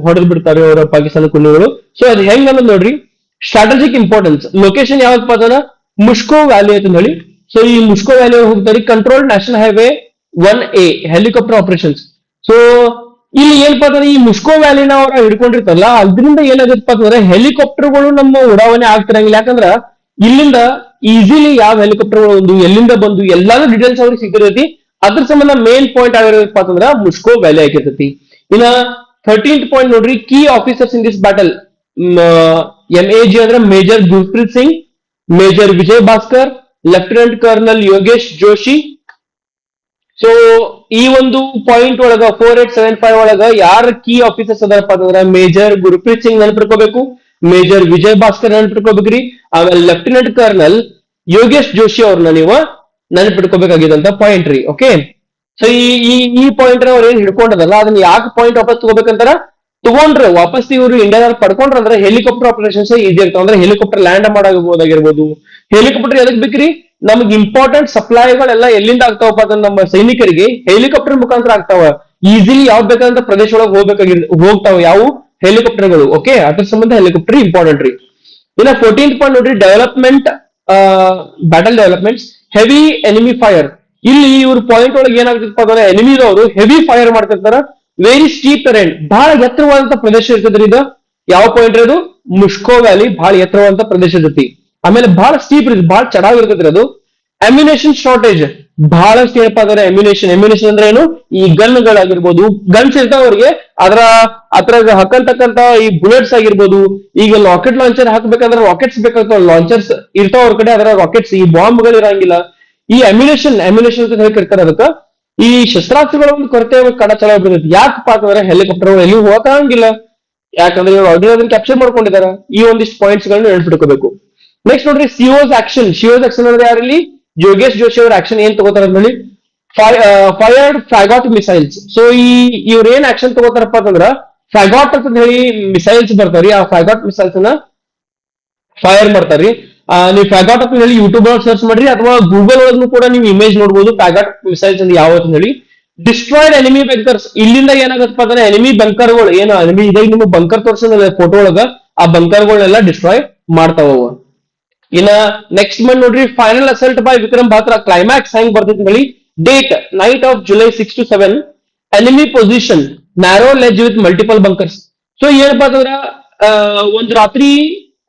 ಹೊಡೆದ್ ಬಿಡ್ತಾರೆ ಅವರ ಪಾಕಿಸ್ತಾನ ಕುನ್ನಿಗಳು. ಸೊ ಅದು ಹೆಂಗ್ ಅನ್ನೋದು ನೋಡ್ರಿ, ಸ್ಟ್ರಾಟಜಿಕ್ ಇಂಪಾರ್ಟೆನ್ಸ್. ಲೊಕೇಶನ್ ಯಾವ್ದಪ್ಪ ಅಂದ್ರೆ ಮುಷ್ಕೋ ವ್ಯಾಲಿ ಅಂತ ಹೇಳಿ. ಸೊ ಈ ಮುಷ್ಕೋ ವ್ಯಾಲಿ ಹೋಗ್ತಾರೆ. Control national highway 1A helicopter operations. So ಇಲ್ಲಿ ಏನಪ್ಪಾ ಅಂದ್ರೆ ಈ ಮುಷ್ಕೋ ವ್ಯಾಲಿನ ಅವ್ರ ಹಿಡ್ಕೊಂಡಿರ್ತಾರಲ್ಲ, ಅದರಿಂದ ಏನಾಗತ್ತಪ್ಪ ಅಂತಂದ್ರೆ ಹೆಲಿಕಾಪ್ಟರ್ಗಳು ನಮ್ಮ ಉಡಾವಣೆ ಆಗ್ತಿರಂಗಿಲ್ಲ. ಯಾಕಂದ್ರ ಇಲ್ಲಿಂದ ಈಸಿಲಿ ಯಾವ ಹೆಲಿಕಾಪ್ಟರ್ ಒಂದು ಎಲ್ಲಿಂದ ಬಂದು ಎಲ್ಲಾನು ಡೀಟೇಲ್ಸ್ ಅವ್ರಿಗೆ ಸಿಗ್ತಿರ್ತೈತಿ. ಅದ್ರ ಸಂಬಂಧ ಮೇನ್ ಪಾಯಿಂಟ್ ಆಗಿರೋದಪ್ಪ ಅಂತಂದ್ರ ಮುಷ್ಕೋ ವ್ಯಾಲಿ ಆಗಿರ್ತೈತಿ. ಇನ್ನ 13th ಪಾಯಿಂಟ್ ನೋಡ್ರಿ, key officers in this battle. MAG ಅಂದ್ರೆ major Gurpreet Singh, major Vijay Bhaskar, lieutenant colonel Yogesh Joshi. So ಈ ಒಂದು ಪಾಯಿಂಟ್ ಒಳಗ 4875 ಒಳಗ ಯಾರ ಕೀ ಆಫೀಸರ್ಸ್ ಅದಾರಪ್ಪ ಅಂತಂದ್ರ ಮೇಜರ್ ಗುರ್ಪ್ರೀತ್ ಸಿಂಗ್ ನೆನಪಿಟ್ಕೋಬೇಕು, ಮೇಜರ್ ವಿಜಯ್ ಭಾಸ್ಕರ್ ನೆನಪಿಟ್ಕೋಬೇಕ್ರಿ, ಆಮೇಲೆ ಲೆಫ್ಟಿನೆಂಟ್ ಕರ್ನಲ್ ಯೋಗೇಶ್ ಜೋಶಿ ಅವ್ರನ್ನ ನೀವು ನೆನಪಿಟ್ಕೋಬೇಕಾಗಿದ್ದಂತ ಪಾಯಿಂಟ್ ರೀ. ಓಕೆ, ಸೊ ಈ ಪಾಯಿಂಟ್ ಅವ್ರು ಏನ್ ಹಿಡ್ಕೊಂಡದಲ್ಲ ಅದನ್ನ ಯಾಕೆ ಪಾಯಿಂಟ್ ವಾಪಸ್ ತಗೋಬೇಕಂತಾರ, ತಗೊಂಡ್ರೆ ವಾಪಸ್ ಇವರು ಇಂಡಿಯಾದಲ್ಲಿ ಪಡ್ಕೊಂಡ್ರ ಅಂದ್ರೆ ಹೆಲಿಕಾಪ್ಟರ್ ಆಪರೇಷನ್ಸ್ ಈಸಿ ಆಗ್ತಾವ. ಅಂದ್ರೆ ಹೆಲಿಕಾಪ್ಟರ್ ಲ್ಯಾಂಡ್ ಮಾಡಬಹುದಾಗಿರ್ಬೋದು. ಹೆಲಿಕಾಪ್ಟರ್ ಎದಕ್ ಬೇಕ್ರಿ, ನಮ್ಗೆ ಇಂಪಾರ್ಟೆಂಟ್ ಸಪ್ಲೈಗಳೆಲ್ಲ ಎಲ್ಲಿಂದ ಆಗ್ತಾವಪ್ಪ ಅಂದ್ರೆ ನಮ್ಮ ಸೈನಿಕರಿಗೆ ಹೆಲಿಕಾಪ್ಟರ್ ಮುಖಾಂತರ ಆಗ್ತಾವ. ಈಸಿಲಿ ಯಾವ್ ಬೇಕಾದಂತ ಪ್ರದೇಶ ಒಳಗೆ ಹೋಗ್ತಾವ ಯಾವ ಹೆಲಿಕಾಪ್ಟರ್ಗಳು. ಓಕೆ, ಅದ್ರ ಸಂಬಂಧ ಹೆಲಿಕಾಪ್ಟರ್ ಇಂಪಾರ್ಟೆಂಟ್ ರೀ. ಇನ್ನ 14th ಪಾಯಿಂಟ್ ನೋಡ್ರಿ, development battle developments, heavy enemy fire. ಇಲ್ಲಿ ಇವ್ರ ಪಾಯಿಂಟ್ ಒಳಗೆ ಏನಾಗ್ತದಪ್ಪ ಅಂದ್ರೆ ಎನಿಮಿದವರು ಹೆವಿ ಫೈರ್ ಮಾಡ್ತಿರ್ತಾರ. ವೆರಿ ಸ್ಟೀಪ್ ಟೆರೇನ್, ಬಹಳ ಎತ್ತರವಾದಂತ ಪ್ರದೇಶ ಇರ್ತದ್ರಿ. ಇದು ಯಾವ ಪಾಯಿಂಟ್ ಅದು, ಮುಷ್ಕೋ ವ್ಯಾಲಿ ಬಹಳ ಎತ್ತರವಾದಂತ ಪ್ರದೇಶ ಇರ್ತೈತಿ. ಆಮೇಲೆ ಬಹಳ ಸ್ಟೀಪ್ ಇರ್ತೈತಿ, ಬಹಳ ಚಡಾವ್ ಇರ್ತೈತ್ರಿ ಅದು. ಅಮ್ಯುನೇಷನ್ ಶಾರ್ಟೇಜ್, ಬಹಳಷ್ಟು ಏನಪ್ಪಾ ಅಂದ್ರೆ ಎಮ್ಯುನೇಷನ್ ಅಂದ್ರೆ ಏನು, ಈ ಗನ್ಗಳಾಗಿರ್ಬೋದು, ಗನ್ಸ್ ಇರ್ತಾವ ಅವ್ರಿಗೆ, ಅದ್ರಾಗ ಹಾಕಂತಕ್ಕಂತ ಈ ಬುಲೆಟ್ಸ್ ಆಗಿರ್ಬೋದು, ಈಗ ರಾಕೆಟ್ ಲಾಂಚರ್ ಹಾಕ್ಬೇಕಂದ್ರೆ ರಾಕೆಟ್ಸ್ ಬೇಕಾಗ್ತಾವ, ಲಾಂಚರ್ಸ್ ಇರ್ತಾವ ಅವ್ರ ಕಡೆ, ಅದರ ರಾಕೆಟ್ಸ್ ಈ ಬಾಂಬ್ಗಳು ಇರಂಗಿಲ್ಲ. ಈ ಅಮ್ಯುನೇಷನ್ ಅಂತ ಹೇಳ್ತಿರ್ತಾರೆ ಅದಕ್ಕ. ಈ ಶಸ್ತ್ರಾಸ್ತ್ರಗಳ ಒಂದು ಕೊರತೆ ಕಡ ಚಲೋ ಬಿಡ್ತೈತಿ. ಯಾಕಪ್ಪ ಅಂತಂದ್ರೆ ಹೆಲಿಕಾಪ್ಟರ್ ಎಲ್ಲಿ ಹೋಗಂಗಿಲ್ಲ, ಯಾಕಂದ್ರೆ ಇವ್ರು ಆಲ್ರೆಡಿ ಅದನ್ನ ಕ್ಯಾಪ್ಚರ್ ಮಾಡ್ಕೊಂಡಿದ್ದಾರೆ. ಈ ಒಂದಿಷ್ಟು ಪಾಯಿಂಟ್ಸ್ ಗಳನ್ನ ನೆನ್ಪಿಟ್ಕೋಬೇಕು. ನೆಕ್ಸ್ಟ್ ನೋಡ್ರಿ, ಸಿಒಸ್ ಆಕ್ಷನ್ ಅಂದ್ರೆ ಯಾರಲ್ಲಿ ಯೋಗೇಶ್ ಜೋಶಿ ಅವ್ರ ಆಕ್ಷನ್ ಏನ್ ತಗೋತಾರ ಅಂತ ಹೇಳಿ, ಫೈರ್ಡ್ ಫ್ರಾಗಾಟ್ ಮಿಸೈಲ್ಸ್. ಸೊ ಇವ್ರ ಏನ್ ಆಕ್ಷನ್ ತಗೋತಾರಪ್ಪ ಅಂತಂದ್ರ, ಫ್ರಾಗಾಟ್ ಅಂತ ಹೇಳಿ ಮಿಸೈಲ್ಸ್ ಬರ್ತಾವ್ರಿ, ಆ ಫ್ರಾಗಾಟ್ ಮಿಸೈಲ್ಸ್ ನ ಫೈರ್ ಮಾಡ್ತಾರ್ರಿ. ನೀವು ಫ್ರಾಗಾಟ್ ಅಂತ ಹೇಳಿ ಯೂಟ್ಯೂಬ್ ಒಳಗೆ ಸರ್ಚ್ ಮಾಡ್ರಿ, ಅಥವಾ ಗೂಗಲ್ ಒಳಗೂ ಕೂಡ ನೀವು ಇಮೇಜ್ ನೋಡಬಹುದು ಫ್ರಾಗಾಟ್ ಮಿಸೈಲ್ಸ್ ಅಂತ ಯಾವ ಅಂತ ಹೇಳಿ. ಡಿಸ್ಟ್ರಾಯ್ಡ್ ಎನಿಮಿ ಬಂಕರ್ಸ್, ಇಲ್ಲಿಂದ ಏನಾಗತ್ತಪ್ಪ ಅಂದ್ರೆ ಎನಿಮಿ ಬಂಕರ್ಗಳು ಏನು ಎನಿಮಿ ಇದಾಗ ನಿಮ್ಗೆ ಬಂಕರ್ ತೋರ್ಸೋದಿಲ್ಲ ಫೋಟೋ ಒಳಗ, ಆ ಬಂಕರ್ಗಳನ್ನೆಲ್ಲ ಡಿಸ್ಟ್ರಾಯ್ ಮಾಡ್ತಾವ. ಇನ್ನ ನೆಕ್ಸ್ಟ್ ಮಂತ್ ನೋಡ್ರಿ, final assault by Vikram Batra. Climax ಹೆಂಗ್ ಬರ್ತೈತಿ ಹೇಳಿ, date night of July 6 to 7, enemy position narrow ledge with multiple bunkers. So ಏನಪ್ಪಾ ಅಂತಂದ್ರ ಒಂದ್ ರಾತ್ರಿ,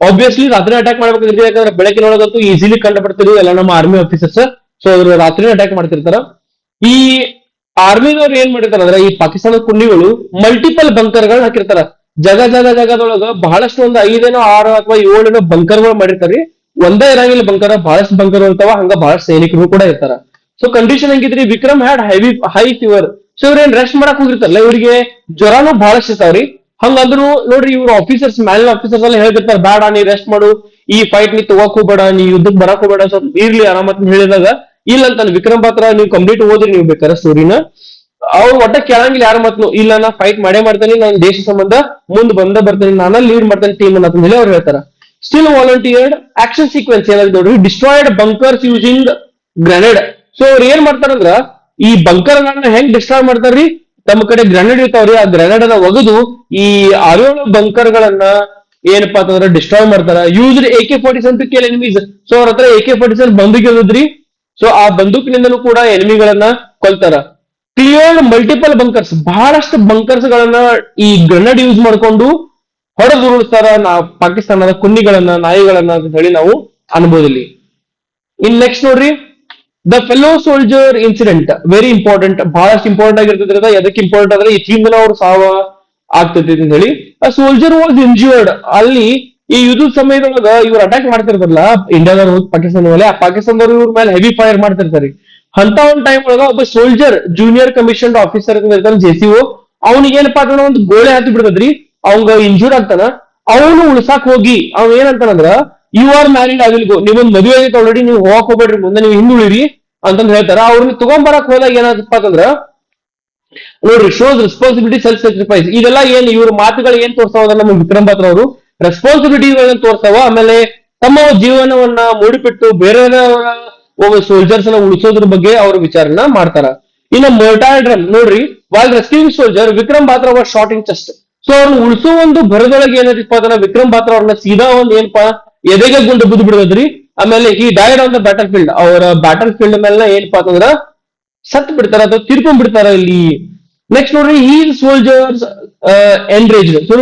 ಆಬ್ವಿಯಸ್ಲಿ ರಾತ್ರಿ ಅಟ್ಯಾಕ್ ಮಾಡ್ಬೇಕಿದ್ರೆ, ಯಾಕಂದ್ರೆ ಬೆಳಕಿನೊಳಗಂತೂ ಈಸಿಲಿ ಕಂಡು ಬರ್ತಿರು ಎಲ್ಲ ನಮ್ಮ ಆರ್ಮಿ ಆಫೀಸರ್ಸ್. ಸೊ ಅವ್ರು ರಾತ್ರಿ ಅಟ್ಯಾಕ್ ಮಾಡ್ತಿರ್ತಾರ. ಈ ಆರ್ಮಿದವ್ರು ಏನ್ ಮಾಡಿರ್ತಾರ ಅಂದ್ರೆ, ಈ ಪಾಕಿಸ್ತಾನದ ಕುಂಡಿಗಳು ಮಲ್ಟಿಪಲ್ ಬಂಕರ್ಗಳು ಹಾಕಿರ್ತಾರ. ಜಾಗದೊಳಗ ಬಹಳಷ್ಟು ಒಂದು 5 6 ಅಥವಾ 7 ಬಂಕರ್ಗಳು ಮಾಡಿರ್ತಾರಿ. ಒಂದೇ ಇರಂಗಿಲ್ಲ ಬಂಕರ್, ಬಹಳಷ್ಟು ಬಂಕರ್ ಇರ್ತಾವ, ಹಂಗ ಬಹಳಷ್ಟು ಸೈನಿಕರು ಕೂಡ ಇರ್ತಾರ. ಸೊ ಕಂಡೀಷನ್ ಹೆಂಗಿದ್ರಿ, Vikram had high fever. So ಇವ್ರೇನ್ ರೆಸ್ಟ್ ಮಾಡಕ್ ಹೋಗಿರ್ತಾರಲ್ಲ, ಇವರಿಗೆ ಜ್ವರನು ಬಹಳಷ್ಟು ಇರ್ತಾವ್ರಿ. ಹಂಗಂದ್ರು ನೋಡ್ರಿ, ಇವ್ರ ಆಫೀಸರ್ಸ್ ಮ್ಯಾಲಿನ ಆಫೀಸರ್ಸ್ ಎಲ್ಲ ಹೇಳ್ತಿರ್ತಾರ, ಬೇಡ ನೀ ರೆಸ್ಟ್ ಮಾಡು, ಈ ಫೈಟ್ ನೀ ತಗೋಕ್ ಹೋಗ್ಬೇಡ, ನೀ ಯುದ್ಧಕ್ಕೆ ಬರಕ್ ಹೋಗ್ಬೇಡ, ಸ್ವಲ್ಪ ಇರ್ಲಿ ಆರಾಮ ಅಂತ ಹೇಳಿದಾಗ, ಇಲ್ಲ ಅಂತಾನೆ ವಿಕ್ರಮ್ ಬಾತ್ರಾ, ನೀವು ಕಂಪ್ಲೀಟ್ ಓದ್ರಿ ನೀವು ಬೇಕಾರೆ ಸ್ಟೋರಿನ. ಅವ್ರು ಒಟ್ಟ ಕೇಳಂಗಿಲ್ಲ ಯಾರ ಮತ್ನು, ಇಲ್ಲ ನಾ ಫೈಟ್ ಮಾಡೇ ಮಾಡ್ತೇನೆ, ನಾನು ದೇಶ ಸಂಬಂಧ ಮುಂದ್ ಬರ್ತೇನೆ, ನಾನ ಲೀಡ್ ಮಾಡ್ತೇನೆ ಟೀಮ್ ಅಂತ ಹೇಳಿ ಅವ್ರು ಹೇಳ್ತಾರ. ಸ್ಟಿಲ್ ವಾಲಂಟಿಯರ್ಡ್ ಆಕ್ಷನ್ ಸೀಕ್ವೆನ್ಸ್ ಏನಾದ್ರು ನೋಡ್ರಿ, destroyed bunkers using grenade. So ಅವ್ರು ಏನ್ ಮಾಡ್ತಾರಂದ್ರ, ಈ ಬಂಕರ್ ಗಳನ್ನ ಹೆಂಗ್ ಡಿಸ್ಟ್ರಾಯ್ ಮಾಡ್ತಾರ್ರಿ, ತಮ್ಮ ಕಡೆ ಗ್ರೆನೇಡ್ ಇರ್ತಾವ್ರಿ, ಆ ಗ್ರೆನೇಡ್ ಅನ್ನ ಒಗೆದು ಈ 6 ಬಂಕರ್ ಗಳನ್ನ ಏನಪ್ಪಾ ಅಂತಂದ್ರೆ ಡಿಸ್ಟ್ರಾಯ್ ಮಾಡ್ತಾರ. Used AK-47 to kill enemies. So ಅವ್ರ ಹತ್ರ AK-47 ಬಂದೂಕ್ ಇರೋದ್ರಿ. ಸೊ ಆ ಬಂದೂಕಿನಿಂದಲೂ ಕೂಡ ಎನಿಮಿಗಳನ್ನ ಕೊಲ್ತಾರ. ಕ್ಲಿಯರ್ಡ್ ಮಲ್ಟಿಪಲ್ ಬಂಕರ್ಸ್, ಬಹಳಷ್ಟು ಬಂಕರ್ಸ್ ಗಳನ್ನ ಈ ಗ್ರೆನೇಡ್ ಯೂಸ್ ಮಾಡ್ಕೊಂಡು ಹೊಡೆದು ಉರುಳಿಸ್ತಾರ ಪಾಕಿಸ್ತಾನದ ಕುನ್ನಿಗಳನ್ನ, ನಾಯಿಗಳನ್ನ ಅಂತ ಹೇಳಿ ನಾವು ಅನ್ಬೋದಿಲ್ಲಿ. ಇನ್ ನೆಕ್ಸ್ಟ್ ನೋಡ್ರಿ, the fellow soldier incident very important, ಬಹಳಷ್ಟು ಇಂಪಾರ್ಟೆಂಟ್ ಆಗಿರ್ತದ್ರಿಂದ. ಎದಕ್ಕೆ ಇಂಪಾರ್ಟೆಂಟ್ ಅಂದ್ರೆ, ಈ ಚೀನ್ದನ ಅವ್ರು ಸಾವ ಆಗ್ತೈತಿ ಅಂತ ಹೇಳಿ. ಆ ಸೋಲ್ಜರ್ ವಾಸ್ ಇಂಜೂರ್ಡ್. ಅಲ್ಲಿ ಈ ಯುದ್ಧದ ಸಮಯದೊಳಗ ಇವ್ರು ಅಟ್ಯಾಕ್ ಮಾಡ್ತಿರ್ತಾರಲ್ಲ ಇಂಡಿಯಾದವ್ರು ಪಾಕಿಸ್ತಾನ ಮೇಲೆ, ಆ ಪಾಕಿಸ್ತಾನದವ್ರು ಇವ್ರ ಮೇಲೆ ಹೆವಿ ಫೈರ್ ಮಾಡ್ತಿರ್ತಾರೆ. ಅಂತ ಒಂದ್ ಟೈಮ್ ಒಳಗ ಒಬ್ಬ ಸೋಲ್ಜರ್, ಜೂನಿಯರ್ ಕಮಿಷನ್ ಆಫೀಸರ್ ಇರ್ತಾನೆ, JCO, ಅವ್ನಿಗೆ ಏನಪ್ಪಾ ಅಂದ್ರೆ ಒಂದು ಗೋಳೆ ಹತ್ತಿ ಬಿಡ್ತದ್ರಿ, ಅವಂಗ ಇಂಜೂರ್ ಆಗ್ತಾನ. ಅವನು ಉಳ್ಸಾಕ್ ಹೋಗಿ ಅವ್ ಏನಂತಾನಂದ್ರ, ಯು ಆರ್ ಮ್ಯಾರಿಡ್, ಆಗಿಲ್ಗೋ, ನೀವೊಂದ್ ಮದುವೆ ಆಗೈತೆ ಆಲ್ರೆಡಿ, ನೀವು ಹೋಗಕ್ ಹೋಗ್ಬೇಡ್ರಿ, ಮುಂದೆ ನೀವು ಹಿಂದುಳಿರಿ ಅಂತಂದ್ ಹೇಳ್ತಾರ. ಅವ್ರನ್ನ ತಗೊಂಬರಕ್ ಹೋದಾಗ ಏನಾಗಪ್ಪ ಅಂತಂದ್ರ, ನೋಡ್ರಿ, ಶೋಸ್ ರೆಸ್ಪಾನ್ಸಿಬಿಲಿಟಿ, ಸೆಲ್ಫ್ ಸ್ಯಾಕ್ರಿಫೈಸ್, ಇದೆಲ್ಲ ಏನ್ ಇವ್ರ ಮಾತುಗಳು ಏನ್ ತೋರ್ಸಾವ ನಮ್ಮ ವಿಕ್ರಮ್ ಬಾತ್ರಾ ಅವರು ರೆಸ್ಪಾನ್ಸಿಬಿಲಿಟಿಗಳನ್ನ ತೋರ್ಸಾವ. ಆಮೇಲೆ ತಮ್ಮ ಜೀವನವನ್ನ ಮೂಡಿಬಿಟ್ಟು ಬೇರೆಯವರ ಒಬ್ಬ ಸೋಲ್ಜರ್ಸ್ ನ ಉಳಿಸೋದ್ರ ಬಗ್ಗೆ ಅವ್ರ ವಿಚಾರನ ಮಾಡ್ತಾರ. ಇನ್ನು ಮೊರ್ಟಾರ್ಡ್ರಮ್ ನೋಡ್ರಿ, while rescuing soldier Vikram Batra was shot in chest. So ಅವ್ರನ್ನ ಉಳಿಸೋ ಒಂದು ಭರದೊಳಗೆ ಏನಪ್ಪ ಅಂದ್ರೆ, ವಿಕ್ರಮ್ ಬಾತ್ರಾ ಅವ್ರನ್ನ ಸೀದಾ ಒಂದ್ ಏನಪ್ಪಾ ಎದೆಗೆ ಗುಂಡು ಬಿದ್ದು ಬಿಡೋದ್ರಿ. ಆಮೇಲೆ ಈ died on the battle field, ಅವರ ಬ್ಯಾಟಲ್ ಫೀಲ್ಡ್ ಮೇಲೆ ಏನಪ್ಪಾ ಅಂತಂದ್ರ ಸತ್ ಬಿಡ್ತಾರ ಅಥವಾ ತಿರ್ಕೊಂಡ್ ಬಿಡ್ತಾರ ಇಲ್ಲಿ. ನೆಕ್ಸ್ಟ್ ನೋಡ್ರಿ, ಈ soldiers enraged. So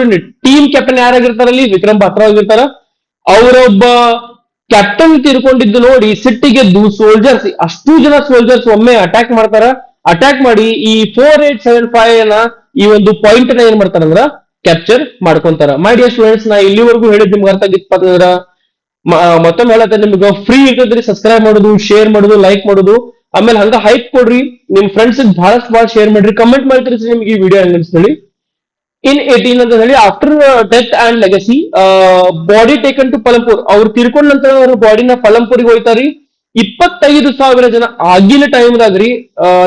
team captain ಯಾರಾಗಿರ್ತಾರಲ್ಲಿ, ವಿಕ್ರಮ್ ಬಾತ್ರಾ ಆಗಿರ್ತಾರ. ಅವರೊಬ್ಬ ಕ್ಯಾಪ್ಟನ್ ತೀರ್ಕೊಂಡಿದ್ದು ನೋಡಿ ಸಿಟ್ಟಿಗೆದ್ದು ಸೋಲ್ಜರ್ಸ್, ಅಷ್ಟು ಜನ ಸೋಲ್ಜರ್ಸ್ ಒಮ್ಮೆ ಅಟ್ಯಾಕ್ ಮಾಡ್ತಾರ. ಅಟ್ಯಾಕ್ ಮಾಡಿ ಈ 4875 ನ ಈ ಒಂದು ಪಾಯಿಂಟ್ ನ ಏನ್ ಮಾಡ್ತಾರಂದ್ರ ಕ್ಯಾಪ್ಚರ್ ಮಾಡ್ಕೊಂತಾರ. ಮೈ ಡಿಯರ್ ಸ್ಟೂಡೆಂಟ್ಸ್, ನಾ ಇಲ್ಲಿವರೆಗೂ ಹೇಳಿದ್ ನಿಮ್ಗೆ ಅರ್ಥ ಆಗಿತ್ತಪ್ಪ ಅಂತಂದ್ರ, ಮತ್ತೊಮ್ಮೆ ಹೇಳತ್ತೆ, ನಿಮ್ಗೆ ಫ್ರೀ ಇರ್ತದ್ರಿ ಸಬ್ಸ್ಕ್ರೈಬ್ ಮಾಡೋದು, ಶೇರ್ ಮಾಡೋದು, ಲೈಕ್ ಮಾಡೋದು. ಆಮೇಲೆ ಹಂಗ ಹೈಪ್ ಕೊಡ್ರಿ, ನಿಮ್ ಫ್ರೆಂಡ್ಸ್ ಬಹಳ ಶೇರ್ ಮಾಡ್ರಿ, ಕಮೆಂಟ್ ಮಾಡಿ ತಿಳಿಸಿ ನಿಮ್ಗೆ ಈ ವಿಡಿಯೋ ಹೆಂಗ್ ಅನ್ಸ್ತೇಳಿ. ಇನ್ 18 ಅಂತ ಹೇಳಿ, after death and legacy, body taken to Palampur. ಅವ್ರು ತೀರ್ಕೊಂಡ ನಂತರ ಅವ್ರ ಬಾಡಿನ ಪಲಂಪುರಿಗೆ ಹೋಯ್ತಾರಿ. 25,000 ಜನ ಆಗಿನ ಟೈಮ್ದಾಗ್ರಿ,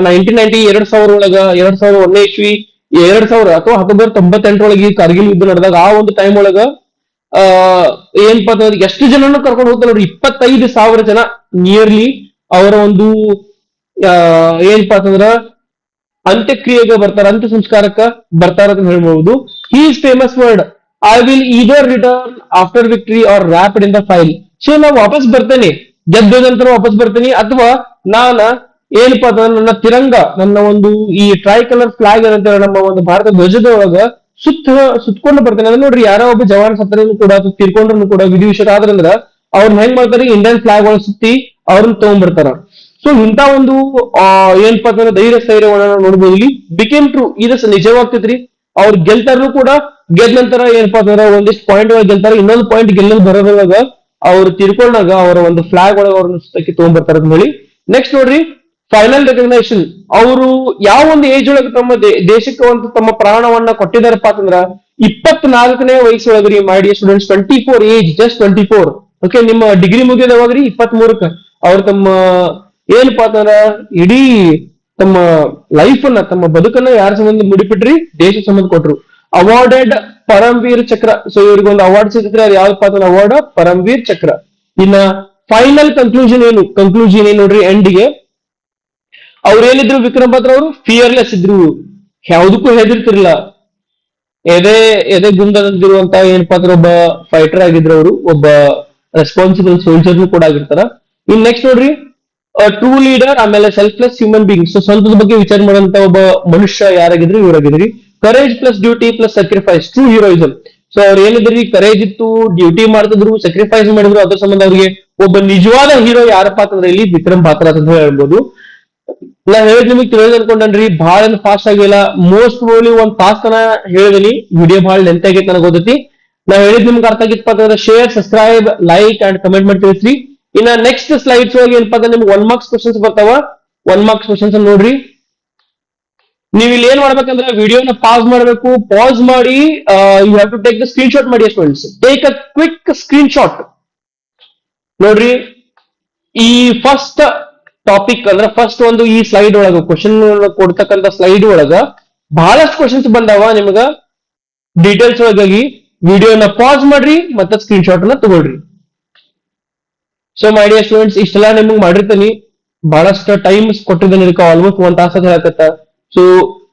1990 2000 ಒಳಗ, 2001 ಇಸ್ವಿ, 2000 ಅಥವಾ 1998 ಒಳಗೆ ಕಾರ್ಗಿಲ್ ಯುದ್ಧ ನಡೆದಾಗ, ಆ ಒಂದು ಟೈಮ್ ಒಳಗ ಏನಪ್ಪಾ ಅಂತಂದ್ರೆ ಎಷ್ಟು ಜನನು ಕರ್ಕೊಂಡು ಹೋಗ್ತಾರೆ ನೋಡ್ರಿ, 25,000 ಜನ ನಿಯರ್ಲಿ ಅವರ ಒಂದು ಏನಪ್ಪಾ ಅಂತಂದ್ರ ಅಂತ್ಯಕ್ರಿಯೆಗೆ ಬರ್ತಾರ, ಅಂತ್ಯ ಸಂಸ್ಕಾರಕ್ಕ ಬರ್ತಾರ ಅಂತ ಹೇಳ್ಬಹುದು. He is famous word, I will either return after victory or wrapped in the file. So ನಾ ವಾಪಸ್ ಬರ್ತೇನೆ, ಗೆದ್ದ ನಂತರ ವಾಪಸ್ ಬರ್ತೇನೆ, ಅಥವಾ ನಾನ ಏನಪ್ಪಾ ಅಂತಂದ್ರೆ ನನ್ನ ತಿರಂಗ, ನನ್ನ ಒಂದು ಈ ಟ್ರೈ ಕಲರ್ ಫ್ಲಾಗ್ ಏನಂತ ನಮ್ಮ ಒಂದು ಭಾರತ ಧ್ವಜದ ಒಳಗ ಸುತ್ಕೊಂಡು ಬರ್ತೇನೆ. ಅದ ನೋಡ್ರಿ, ಯಾರೋ ಒಬ್ಬ ಜವಾನ್ ಸತ್ತರೂ ಕೂಡ ಅಥವಾ ತೀರ್ಕೊಂಡ್ರು ಕೂಡ ವಿಧಿವಿಷಯ ಆದ್ರಂದ್ರ ಅವ್ರನ್ನ ಹೆಂಗ್ ಮಾಡ್ತಾರೆ, ಇಂಡಿಯನ್ ಫ್ಲಾಗ್ ಒಳಗೆ ಸುತ್ತಿ ಅವ್ರನ್ನ ತಗೊಂಡ್ಬರ್ತಾರ. ಸೊ ಇಂತ ಒಂದು ಏನಪ್ಪಾ ಅಂತಂದ್ರೆ ಧೈರ್ಯ ಸ್ಥೈರ್ಯವನ್ನ ನಾವು ನೋಡ್ಬೋದು ಇಲ್ಲಿ. ಬಿಕೇಮ್ ಟ್ರೂ, ಇದು ನಿಜವಾಗ್ತೈತ್ರಿ. ಅವ್ರು ಗೆಲ್ತಾರು ಕೂಡ, ಗೆದ್ದ ನಂತರ ಏನಪ್ಪಾ ಅಂತಂದ್ರೆ ಒಂದಿಷ್ಟು ಪಾಯಿಂಟ್ ಒಳಗೆ ಗೆಲ್ತಾರೆ, ಇನ್ನೊಂದು ಪಾಯಿಂಟ್ ಗೆಲ್ಲೋದು ಬರೋದ್ರೊಳಗ ಅವ್ರು ತಿರ್ಕೊಂಡಾಗ ಅವರ ಒಂದು ಫ್ಲಾಗ್ ಒಳಗೆ ಅವ್ರನ್ನ ಸುತ್ತಕ್ಕೆ ತಗೊಂಡ್ಬರ್ತಾರ ಅಂತ ಹೇಳಿ. ನೆಕ್ಸ್ಟ್ ನೋಡ್ರಿ, ಫೈನಲ್ ರೆಕಗ್ನೈಷನ್. ಅವರು ಯಾವ ಒಂದು ಏಜ್ ಒಳಗೆ ತಮ್ಮ ದೇಶಕ್ಕೆ ಒಂದು ತಮ್ಮ ಪ್ರಾಣವನ್ನ ಕೊಟ್ಟಿದಾರಪ್ಪ ಅಂತಂದ್ರ 24ನೇ ವಯಸ್ಸೊಳಗ್ರಿ. My dear students, 24 age, just 24. Okay, ನಿಮ್ಮ ಡಿಗ್ರಿ ಮುಗಿಯೋದವಾಗ್ರಿ 23ಕ್ಕ ಅವ್ರು ತಮ್ಮ ಏನಪ್ಪಾ ಅಂತಂದ್ರ ಇಡೀ ತಮ್ಮ ಲೈಫ್ ಅನ್ನ, ತಮ್ಮ ಬದುಕನ್ನ ಯಾರ ಸಂಬಂಧ ಮುಡಿಪಿಟ್ರಿ? ದೇಶ ಸಂಬಂಧ ಕೊಟ್ರು. ಅವಾರ್ಡೆಡ್ ಪರಮವೀರ್ ಚಕ್ರ. ಸೊ ಇವ್ರಿಗೆ ಒಂದು ಅವಾರ್ಡ್ ಸಿಗುತ್ತೆ, ಅದು ಯಾವ್ದಪ್ಪ ಅಂತಂದ್ರೆ ಅವಾರ್ಡ್ ಪರಮವೀರ್ ಚಕ್ರ. ಇನ್ನ ಫೈನಲ್ ಕನ್ಕ್ಲೂಷನ್ ಏನು ನೋಡ್ರಿ, ಎಂಡ್ಗೆ ಅವ್ರು ಏನಿದ್ರು ವಿಕ್ರಮ್ ಬತ್ರಾ ಅವರು ಫಿಯರ್ಲೆಸ್ ಇದ್ರು, ಯಾವ್ದಕ್ಕೂ ಹೆದರ್ತಿರ್ಲಿಲ್ಲ, ಎದೆ ಗುಂದದಿರುವಂತ ಏನಪ್ಪಾ ಅಂದ್ರೆ ಒಬ್ಬ ಫೈಟರ್ ಆಗಿದ್ರು ಅವರು, ಒಬ್ಬ ರೆಸ್ಪಾನ್ಸಿಬಲ್ ಸೋಲ್ಜರ್ ಕೂಡ ಆಗಿರ್ತಾರ. ಇನ್ ನೆಕ್ಸ್ಟ್ ನೋಡ್ರಿ, ಟ್ರೂ ಲೀಡರ್, ಆಮೇಲೆ ಸೆಲ್ಫ್ಲೆಸ್ ಹ್ಯೂಮನ್ ಬೀಯಿಂಗ್. ಸೊ ಸ್ವಂತದ ಬಗ್ಗೆ ವಿಚಾರ ಮಾಡುವಂತ ಒಬ್ಬ ಮನುಷ್ಯ ಯಾರಾಗಿದ್ರಿ? ಇವರಾಗಿದ್ರಿ. Courage plus duty plus sacrifice, true heroism. So ಅವ್ರು ಏನಿದ್ರಿ, ಕರೇಜ್ ಇತ್ತು, ಡ್ಯೂಟಿ ಮಾಡ್ತಿದ್ರು, ಸ್ಯಾಕ್ರಿಫೈಸ್ ಮಾಡಿದ್ರು. ಅದ್ರ ಸಂಬಂಧ ಅವ್ರಿಗೆ ಒಬ್ಬ ನಿಜವಾದ ಹೀರೋ ಯಾರಪ್ಪ ಅಂತಂದ್ರೆ ಇಲ್ಲಿ ವಿಕ್ರಮ್ ಬಾತ್ರಾ ಅಂತ ಹೇಳ್ಬೋದು. ನಾ ಹೇಳಿದ್ ನಿಮಗೆ ತಿಳಿದ್ ಅನ್ಕೊಂಡ್ರಿ, ಬಹಳ ಫಾಸ್ಟ್ ಆಗಿಲ್ಲ. ಮೋಸ್ಟ್ ಪ್ರೋಲಿ ಒಂದ್ ತಾಸ್ ತನ ಹೇಳಿದೀನಿ, ವಿಡಿಯೋ ಬಹಳ ಲೆಂತ್ ಆಗೈತೆ ನನಗೆ ಗೊತ್ತೈತಿ. ನಾ ಹೇಳಿದ್ ನಿಮ್ಗೆ ಅರ್ಥ ಆಗಿತ್ತಪ್ಪ ಅಂತಂದ್ರೆ share, subscribe, like and comment ಮಾಡಿ ತಿಳಿಸ್ರಿ. ಇನ್ನ ನೆಕ್ಸ್ಟ್ ಸ್ಲೈಡ್ಸ್ ಒಳಗೆ ಏನಪ್ಪಾ ಅಂದ್ರೆ ನಿಮ್ಗೆ 1 ಮಾರ್ಕ್ಸ್ ಕ್ವಶನ್ಸ್ ಬರ್ತಾವ. 1 ಮಾರ್ಕ್ಸ್ ಕ್ವಶನ್ಸ್ ನೋಡ್ರಿ. ನೀವು ಇಲ್ಲಿ ಏನ್ ಮಾಡ್ಬೇಕಂದ್ರೆ ವಿಡಿಯೋನ ಪಾಸ್ ಮಾಡಬೇಕು. ಪಾಸ್ ಮಾಡಿ you have to take the screenshot ಮಾಡಿ students. Take a quick screenshot. ನೋಡ್ರಿ, ಈ ಫಸ್ಟ್ ಟಾಪಿಕ್ ಅಂದ್ರೆ ಫಸ್ಟ್ ಒಂದು ಈ ಸ್ಲೈಡ್ ಒಳಗ ಕ್ವಶನ್ ಕೊಡ್ತಕ್ಕಂತ ಸ್ಲೈಡ್ ಒಳಗ ಬಹಳಷ್ಟು ಕ್ವಶನ್ಸ್ ಬಂದಾವ. ನಿಮ್ಗ ಡೀಟೇಲ್ಸ್ ಒಳಗಾಗಿ ವಿಡಿಯೋನ ಪಾಸ್ ಮಾಡ್ರಿ ಮತ್ತೆ ಸ್ಕ್ರೀನ್ ಶಾಟ್ ಅನ್ನ ತಗೊಳ್ರಿ. ಸೊ ಮೈ ಡಿಯರ್ ಸ್ಟೂಡೆಂಟ್ಸ್, ಇಷ್ಟೆಲ್ಲ ನಿಮ್ಗೆ ಮಾಡಿರ್ತೀನಿ, ಬಹಳಷ್ಟು ಟೈಮ್ ಕೊಟ್ಟಿದ್ದೇನೆ ಇದಕ್ಕೆ, ಆಲ್ಮೋಸ್ಟ್ 1 ತಾಸ ಹೇಳಕತ್ತ. ಸೊ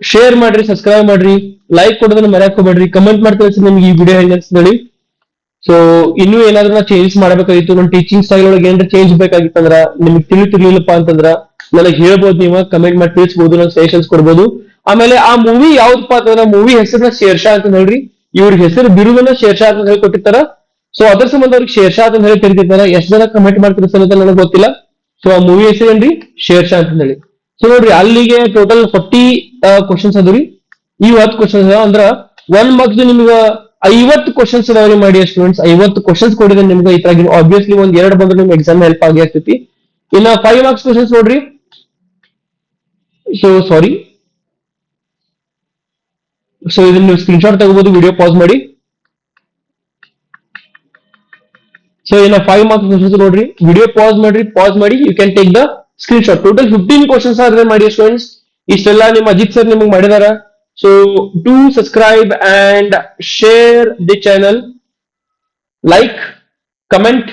ಶೇರ್ ಮಾಡ್ರಿ, ಸಬ್ಸ್ಕ್ರೈಬ್ ಮಾಡ್ರಿ, ಲೈಕ್ ಕೊಡೋದನ್ನ ಮರ್ಯಾಕ್ ಹೋಗ್ಬೇಡ್ರಿ, ಕಮೆಂಟ್ ಮಾಡಿ ತಿಳಿಸಿ ನಿಮ್ಗೆ ಈ ವಿಡಿಯೋ ಹೆಂಗ್ ಅನ್ಸಿದ್ರಿ. ಸೊ ಇನ್ನೂ ಏನಾದ್ರೂ ನಾ ಚೇಂಜ್ ಮಾಡಬೇಕಾಗಿತ್ತು, ನನ್ನ ಟೀಚಿಂಗ್ ಸ್ಟೈಲ್ ಒಳಗೆ ಏನಾದ್ರು ಚೇಂಜ್ ಬೇಕಾಗಿತ್ತಂದ್ರ, ನಿಮ್ಗೆ ತಿಳಿತಿರ್ಲಿಲ್ಲಪ್ಪ ಅಂತಂದ್ರ ನನಗೆ ಹೇಳ್ಬೋದು, ನೀವು ಕಮೆಂಟ್ ಮಾಡಿ ತಿಳಿಸಬಹುದು, ನಾನು ಸಜೆಷನ್ಸ್ ಕೊಡ್ಬೋದು. ಆಮೇಲೆ ಆ ಮೂವಿ ಯಾವ್ದಪ್ಪ ಅಂತಂದ್ರ ಮೂವಿ ಹೆಸರನ್ನ ಶೇರ್ಷಾ ಅಂತ ಹೇಳ್ರಿ. ಇವ್ರ ಹೆಸರು ಬಿರುದನ್ನ ಶೇರ್ಷಾ ಅಂತ ಹೇಳಿ ಕೊಟ್ಟಿರ್ತಾರ. ಸೊ ಅದ್ರ ಸಂಬಂಧ ಅವ್ರಿಗೆ ಶೇರ್ಷಾ ಅಂತ ಹೇಳಿ ಕರಿತಿರ್ತಾರ. ಎಷ್ಟು ಜನ ಕಮೆಂಟ್ ಮಾಡ್ತಿರ್ತಾರೆ ಅಂತ ನನಗೆ ಗೊತ್ತಿಲ್ಲ. ಸೊ ಆ ಮೂವಿ ಹೆಸರು ಏನ್ರಿ? ಶೇರ್ಷಾ ಅಂತ ಹೇಳಿ. ಸೊ ನೋಡ್ರಿ, ಅಲ್ಲಿಗೆ ಟೋಟಲ್ 40 ಕ್ವಶನ್ಸ್ ಅದ್ರಿ. ಈ 10 ಕ್ವಶನ್ಸ್ ಅಂದ್ರ 1 ಮಾರ್ಕ್ಸ್ ನಿಮ್ಗೆ 50 ಕ್ವಶನ್ಸ್ ಅದಾವ್ರಿ ಮಾಡಿ ಸ್ಟೂಡೆಂಟ್ಸ್. 50 ಕ್ವಶನ್ಸ್ ಕೊಡಿದ್ರೆ ನಿಮ್ಗೆ ಇದ್ರಾಗಿ ಆಬ್ವಿಯಸ್ಲಿ ಒಂದ್ 2 ಬಂದ್ರೆ ನಿಮ್ಗೆ ಎಕ್ಸಾಮ್ ಹೆಲ್ಪ್ ಆಗಿ ಆಗ್ತೈತಿ. ಇನ್ನ 5 ಮಾರ್ಕ್ಸ್ ಕ್ವಶನ್ಸ್ ನೋಡ್ರಿ. ಸೊ ಸಾರಿ, ಸೊ ಇದನ್ನ ನೀವು ಸ್ಕ್ರೀನ್ ಶಾಟ್ ತಗೋಬಹುದು, ವಿಡಿಯೋ ಪಾಸ್ ಮಾಡಿ. ಸೊ ಇನ್ನ 5 ಮಾರ್ಕ್ಸ್ ಕ್ವಶನ್ಸ್ ನೋಡ್ರಿ, ವಿಡಿಯೋ ಪಾಸ್ ಮಾಡಿ you can take the screenshot. Total 15 questions ಆದ್ರೆ ಮಾಡಿ ಸ್ಟೂಡೆಂಟ್ಸ್. ಇಷ್ಟೆಲ್ಲ ನಿಮ್ಮ ಅಜಿತ್ ಸರ್ ನಿಮಗೆ ಮಾಡಿದಾರ. So do subscribe and share the channel, like, comment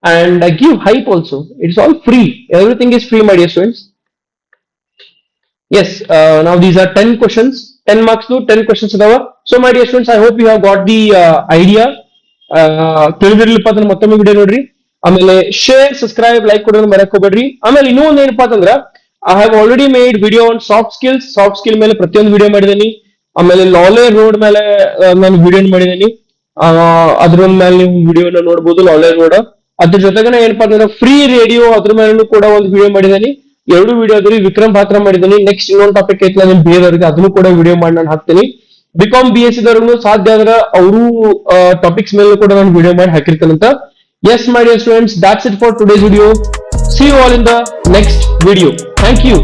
and give hype also. It's all free. Everything is free, my dear students. Yes, now these are 10 questions, 10 marks to 10 questions adava. So my dear students, I hope you have got the idea. ತಿಳಿದಿರ್ಲಿಪ್ಪ ಅಂದ್ರೆ ಮತ್ತೊಮ್ಮೆ video ನೋಡ್ರಿ. ಆಮೇಲೆ share, subscribe, like ಕೊಡೋದನ್ನ ಮರೆಯಕ್ ಹೋಗ್ಬೇಡ್ರಿ. ಆಮೇಲೆ ಇನ್ನೂ ಒಂದ್ ಏನಪ್ಪಾ ಅಂತಂದ್ರ, I have already made video on soft skills. Soft skill ಮೇಲೆ ಪ್ರತಿಯೊಂದು ವಿಡಿಯೋ ಮಾಡಿದ್ದೀನಿ. ಆಮೇಲೆ ಲಾಲೆ ರೋಡ್ ಮೇಲೆ ನಾನು ವಿಡಿಯೋ ಮಾಡಿದ್ದೀನಿ. ಅದ್ರ ಮೇಲೆ ನೀವು ವಿಡಿಯೋನ ನೋಡ್ಬೋದು, ಲಾಲೆ ರೋಡ್. ಅದ್ರ ಜೊತೆಗೆ ಏನಪ್ಪಾ ಅಂತಂದ್ರೆ ಫ್ರೀ ರೇಡಿಯೋ, ಅದ್ರ ಮೇಲೂ ಕೂಡ ಒಂದು ವಿಡಿಯೋ ಮಾಡಿದ್ದೀನಿ. 2 ವಿಡಿಯೋ ಅದ್ರಿ. ವಿಕ್ರಮ್ ಬಾತ್ರಾ ಮಾಡಿದ್ದೀನಿ. ನೆಕ್ಸ್ಟ್ ಇನ್ನೊಂದು ಟಾಪಿಕ್ ಐತ್ಲ ನಿಮ್ ಬೇರೆಯವ್ರಿಗೆ, ಅದನ್ನು ಕೂಡ ವಿಡಿಯೋ ಮಾಡಿ ನಾನು ಹಾಕ್ತೀನಿ. ಬಿಕಾಮ್ BSc ದವ್ರಿಗೂ ಸಾಧ್ಯ ಆದ್ರೆ ಅವರು ಟಾಪಿಕ್ಸ್ ಮೇಲೆ ಕೂಡ ನಾನು ವಿಡಿಯೋ ಮಾಡಿ ಹಾಕಿರ್ತೇನಂತ. Yes, my dear students, that's it for today's video. See you all in the next video. Thank you.